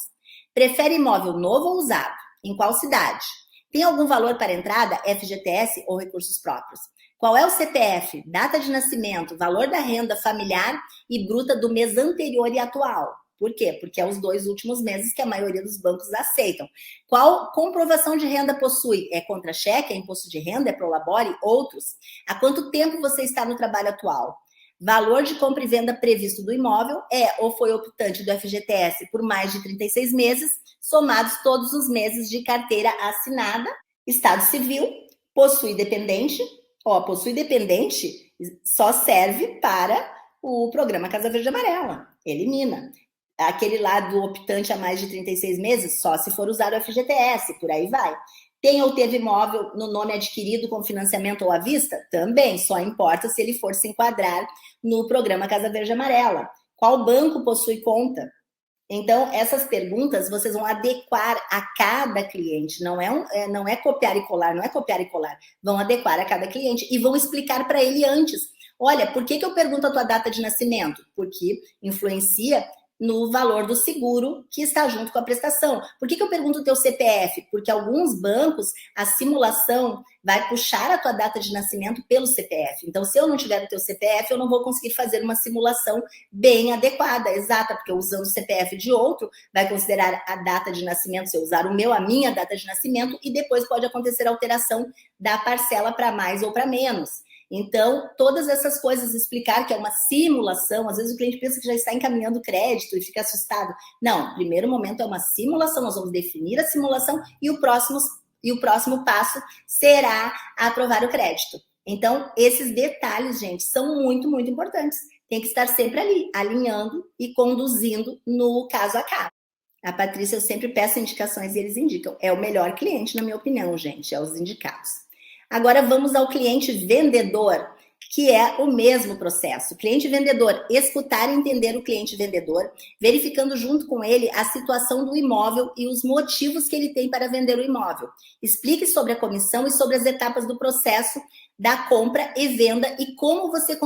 Prefere imóvel novo ou usado? Em qual cidade? Tem algum valor para entrada, FGTS ou recursos próprios? Qual é o CPF, data de nascimento, valor da renda familiar e bruta do mês anterior e atual? Por quê? Porque é os 2 últimos meses que a maioria dos bancos aceitam. Qual comprovação de renda possui? É contra-cheque? É imposto de renda? É Prolabore? Outros? Há quanto tempo você está no trabalho atual? Valor de compra e venda previsto do imóvel ou foi optante do FGTS por mais de 36 meses, somados todos os meses de carteira assinada. Estado civil, possui dependente. Possui dependente só serve para o programa Casa Verde Amarela. Elimina. Aquele lá do optante a mais de 36 meses, só se for usar o FGTS, por aí vai. Tem ou teve imóvel no nome adquirido com financiamento ou à vista? Também, só importa se ele for se enquadrar no programa Casa Verde Amarela. Qual banco possui conta? Então, essas perguntas vocês vão adequar a cada cliente, não é copiar e colar, vão adequar a cada cliente e vão explicar para ele antes. Olha, por que eu pergunto a tua data de nascimento? Porque influencia no valor do seguro que está junto com a prestação. Por que eu pergunto o teu CPF? Porque alguns bancos, a simulação vai puxar a tua data de nascimento pelo CPF. Então, se eu não tiver o teu CPF, eu não vou conseguir fazer uma simulação bem adequada, exata, porque usando o CPF de outro, vai considerar a data de nascimento, se eu usar a minha data de nascimento, e depois pode acontecer alteração da parcela para mais ou para menos. Então, todas essas coisas, explicar que é uma simulação, às vezes o cliente pensa que já está encaminhando crédito e fica assustado. Não, primeiro momento é uma simulação, nós vamos definir a simulação e o próximo passo será aprovar o crédito. Então, esses detalhes, gente, são muito, muito importantes. Tem que estar sempre ali, alinhando e conduzindo no caso a caso. A Patrícia, eu sempre peço indicações e eles indicam. É o melhor cliente, na minha opinião, gente, é os indicados. Agora vamos ao cliente vendedor. que é o mesmo processo. Cliente vendedor, escutar e entender o cliente vendedor, verificando junto com ele a situação do imóvel e os motivos que ele tem para vender o imóvel. Explique sobre a comissão e sobre as etapas do processo da compra e venda e como você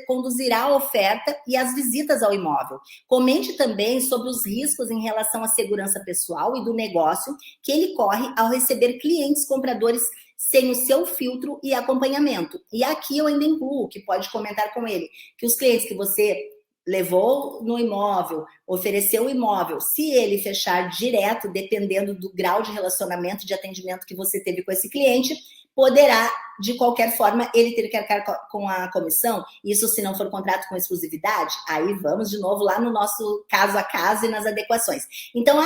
conduzirá a oferta e as visitas ao imóvel. Comente também sobre os riscos em relação à segurança pessoal e do negócio que ele corre ao receber clientes compradores sem o seu filtro e acompanhamento. E aqui eu ainda incluo, que pode comentar com ele, que os clientes que você levou no imóvel, ofereceu o imóvel, se ele fechar direto, dependendo do grau de relacionamento, de atendimento que você teve com esse cliente, poderá, de qualquer forma, ele ter que arcar com a comissão. Isso se não for contrato com exclusividade, aí vamos de novo lá no nosso caso a caso e nas adequações. Então,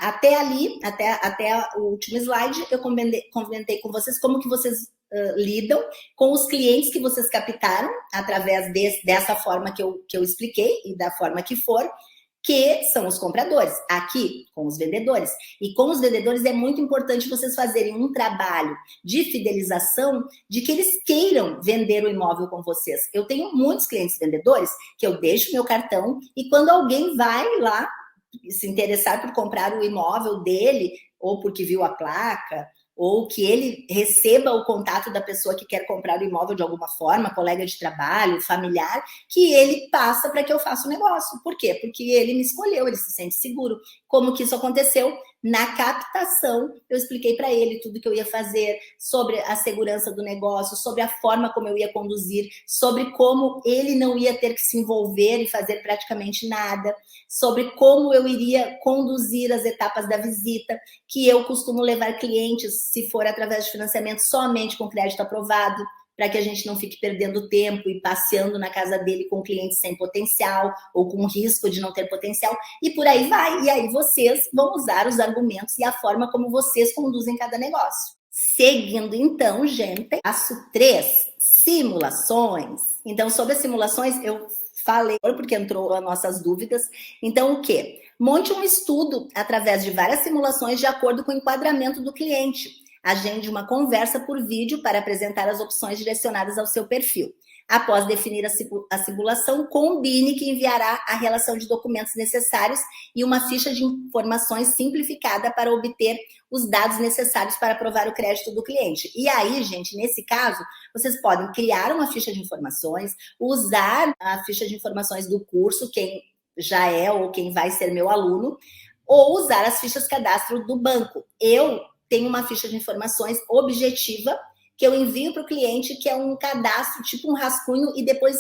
até o último slide, eu comentei com vocês como que vocês lidam com os clientes que vocês captaram através dessa forma que eu expliquei e da forma que for, que são os compradores, aqui com os vendedores. E com os vendedores é muito importante vocês fazerem um trabalho de fidelização de que eles queiram vender o imóvel com vocês. Eu tenho muitos clientes vendedores que eu deixo meu cartão e quando alguém vai lá se interessar por comprar o imóvel dele, ou porque viu a placa, ou que ele receba o contato da pessoa que quer comprar o imóvel de alguma forma, colega de trabalho, familiar, que ele passa para que eu faça o negócio. Por quê? Porque ele me escolheu, ele se sente seguro. Como que isso aconteceu? Na captação, eu expliquei para ele tudo que eu ia fazer, sobre a segurança do negócio, sobre a forma como eu ia conduzir, sobre como ele não ia ter que se envolver e fazer praticamente nada, sobre como eu iria conduzir as etapas da visita, que eu costumo levar clientes, se for através de financiamento, somente com crédito aprovado, para que a gente não fique perdendo tempo e passeando na casa dele com clientes sem potencial ou com risco de não ter potencial, e por aí vai. E aí vocês vão usar os argumentos e a forma como vocês conduzem cada negócio. Seguindo então, gente, passo 3, simulações. Então, sobre as simulações, eu falei, porque entrou as nossas dúvidas. Então, o quê? Monte um estudo através de várias simulações de acordo com o enquadramento do cliente. Agende uma conversa por vídeo para apresentar as opções direcionadas ao seu perfil. Após definir a simulação, combine que enviará a relação de documentos necessários e uma ficha de informações simplificada para obter os dados necessários para aprovar o crédito do cliente. E aí, gente, nesse caso, vocês podem criar uma ficha de informações, usar a ficha de informações do curso, quem já é ou quem vai ser meu aluno, ou usar as fichas cadastro do banco. Eu tenho uma ficha de informações objetiva que eu envio para o cliente, que é um cadastro, tipo um rascunho, e depois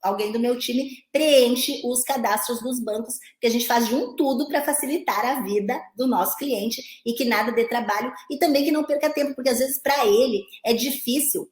alguém do meu time, preenche os cadastros dos bancos, que a gente faz de um tudo para facilitar a vida do nosso cliente e que nada dê trabalho e também que não perca tempo, porque às vezes para ele é difícil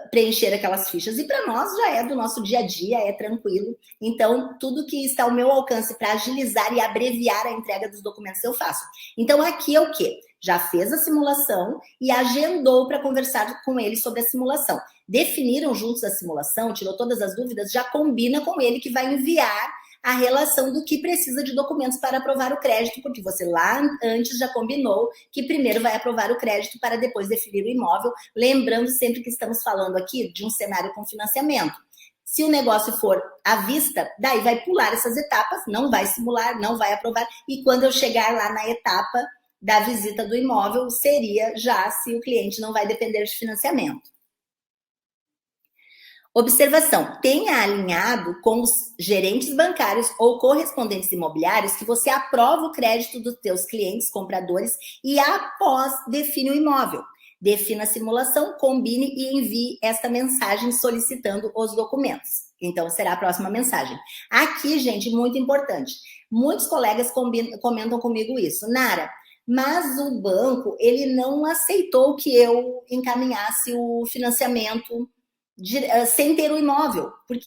preencher aquelas fichas, e para nós já é do nosso dia a dia, é tranquilo. Então, tudo que está ao meu alcance para agilizar e abreviar a entrega dos documentos eu faço. Então, aqui é o quê? Já fez a simulação e agendou para conversar com ele sobre a simulação. Definiram juntos a simulação, tirou todas as dúvidas, já combina com ele que vai enviar a relação do que precisa de documentos para aprovar o crédito, porque você lá antes já combinou que primeiro vai aprovar o crédito para depois definir o imóvel, lembrando sempre que estamos falando aqui de um cenário com financiamento. Se o negócio for à vista, daí vai pular essas etapas, não vai simular, não vai aprovar, e quando eu chegar lá na etapa da visita do imóvel, seria já se o cliente não vai depender de financiamento. Observação, tenha alinhado com os gerentes bancários ou correspondentes imobiliários que você aprova o crédito dos seus clientes, compradores, e após define o imóvel. Defina a simulação, combine e envie esta mensagem solicitando os documentos. Então, será a próxima mensagem. Aqui, gente, muito importante. Muitos colegas comentam comigo isso. Nara, mas o banco, ele não aceitou que eu encaminhasse o financiamento sem ter o imóvel, porque